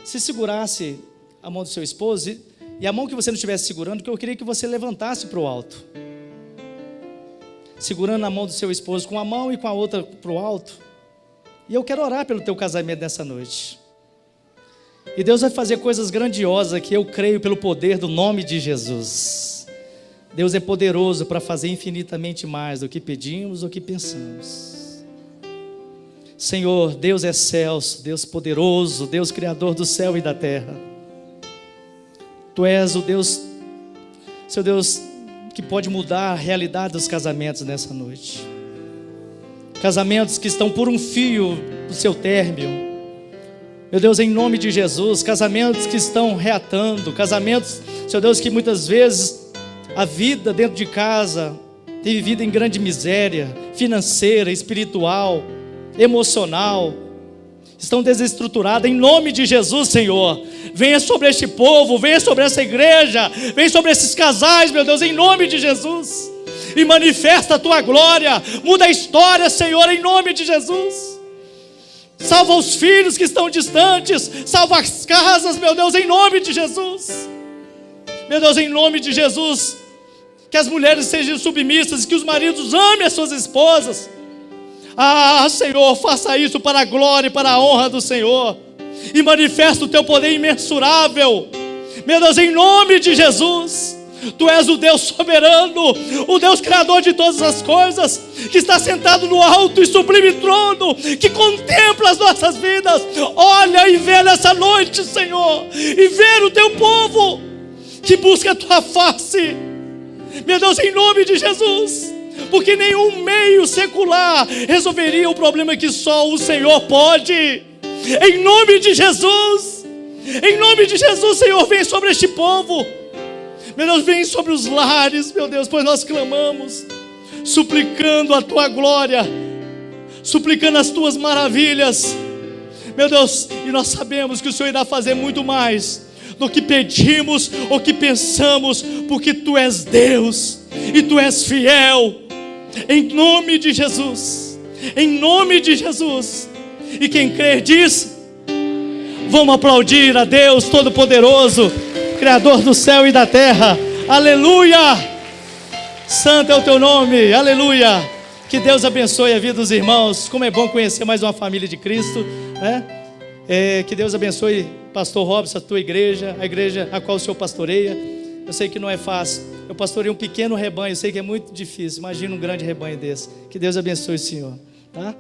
A: Se segurasse a mão do seu esposo, e a mão que você não estivesse segurando, que eu queria que você levantasse para o alto, segurando a mão do seu esposo com uma mão e com a outra para o alto. E eu quero orar pelo teu casamento nessa noite. E Deus vai fazer coisas grandiosas aqui, eu creio, pelo poder do nome de Jesus. Deus é poderoso para fazer infinitamente mais do que pedimos ou que pensamos. Senhor, Deus é excelso, Deus poderoso, Deus criador do céu e da terra. Tu és o Deus, seu Deus, que pode mudar a realidade dos casamentos nessa noite. Casamentos que estão por um fio do seu término. Meu Deus, em nome de Jesus, casamentos que estão reatando, casamentos, Seu Deus, que muitas vezes a vida dentro de casa tem vivido em grande miséria financeira, espiritual, emocional, estão desestruturadas. Em nome de Jesus, Senhor, venha sobre este povo, venha sobre essa igreja, venha sobre esses casais, meu Deus, em nome de Jesus, e manifesta a Tua glória, muda a história, Senhor, em nome de Jesus. Salva os filhos que estão distantes, salva as casas, meu Deus, em nome de Jesus. Meu Deus, em nome de Jesus, que as mulheres sejam submissas, que os maridos amem as suas esposas. Ah, Senhor, faça isso para a glória e para a honra do Senhor, e manifesta o Teu poder imensurável. Meu Deus, em nome de Jesus, Tu és o Deus soberano, o Deus criador de todas as coisas, que está sentado no alto e sublime trono, que contempla as nossas vidas. Olha e vê nessa noite, Senhor, e vê o Teu povo que busca a Tua face. Meu Deus, em nome de Jesus, porque nenhum meio secular resolveria o problema que só o Senhor pode. Em nome de Jesus, Senhor, vem sobre este povo. Meu Deus, vem sobre os lares, meu Deus, pois nós clamamos, suplicando a Tua glória, suplicando as Tuas maravilhas, meu Deus, e nós sabemos que o Senhor irá fazer muito mais do que pedimos ou que pensamos, porque Tu és Deus e Tu és fiel. Em nome de Jesus, em nome de Jesus. E quem crer diz: vamos aplaudir a Deus Todo-Poderoso, Criador do céu e da terra. Aleluia! Santo é o Teu nome, aleluia! Que Deus abençoe a vida dos irmãos. Como é bom conhecer mais uma família de Cristo, né? Que Deus abençoe Pastor Robson, a tua igreja, a igreja a qual o Senhor pastoreia. Eu sei que não é fácil. Eu pastorei um pequeno rebanho, eu sei que é muito difícil. Imagina um grande rebanho desse. Que Deus abençoe o Senhor, tá?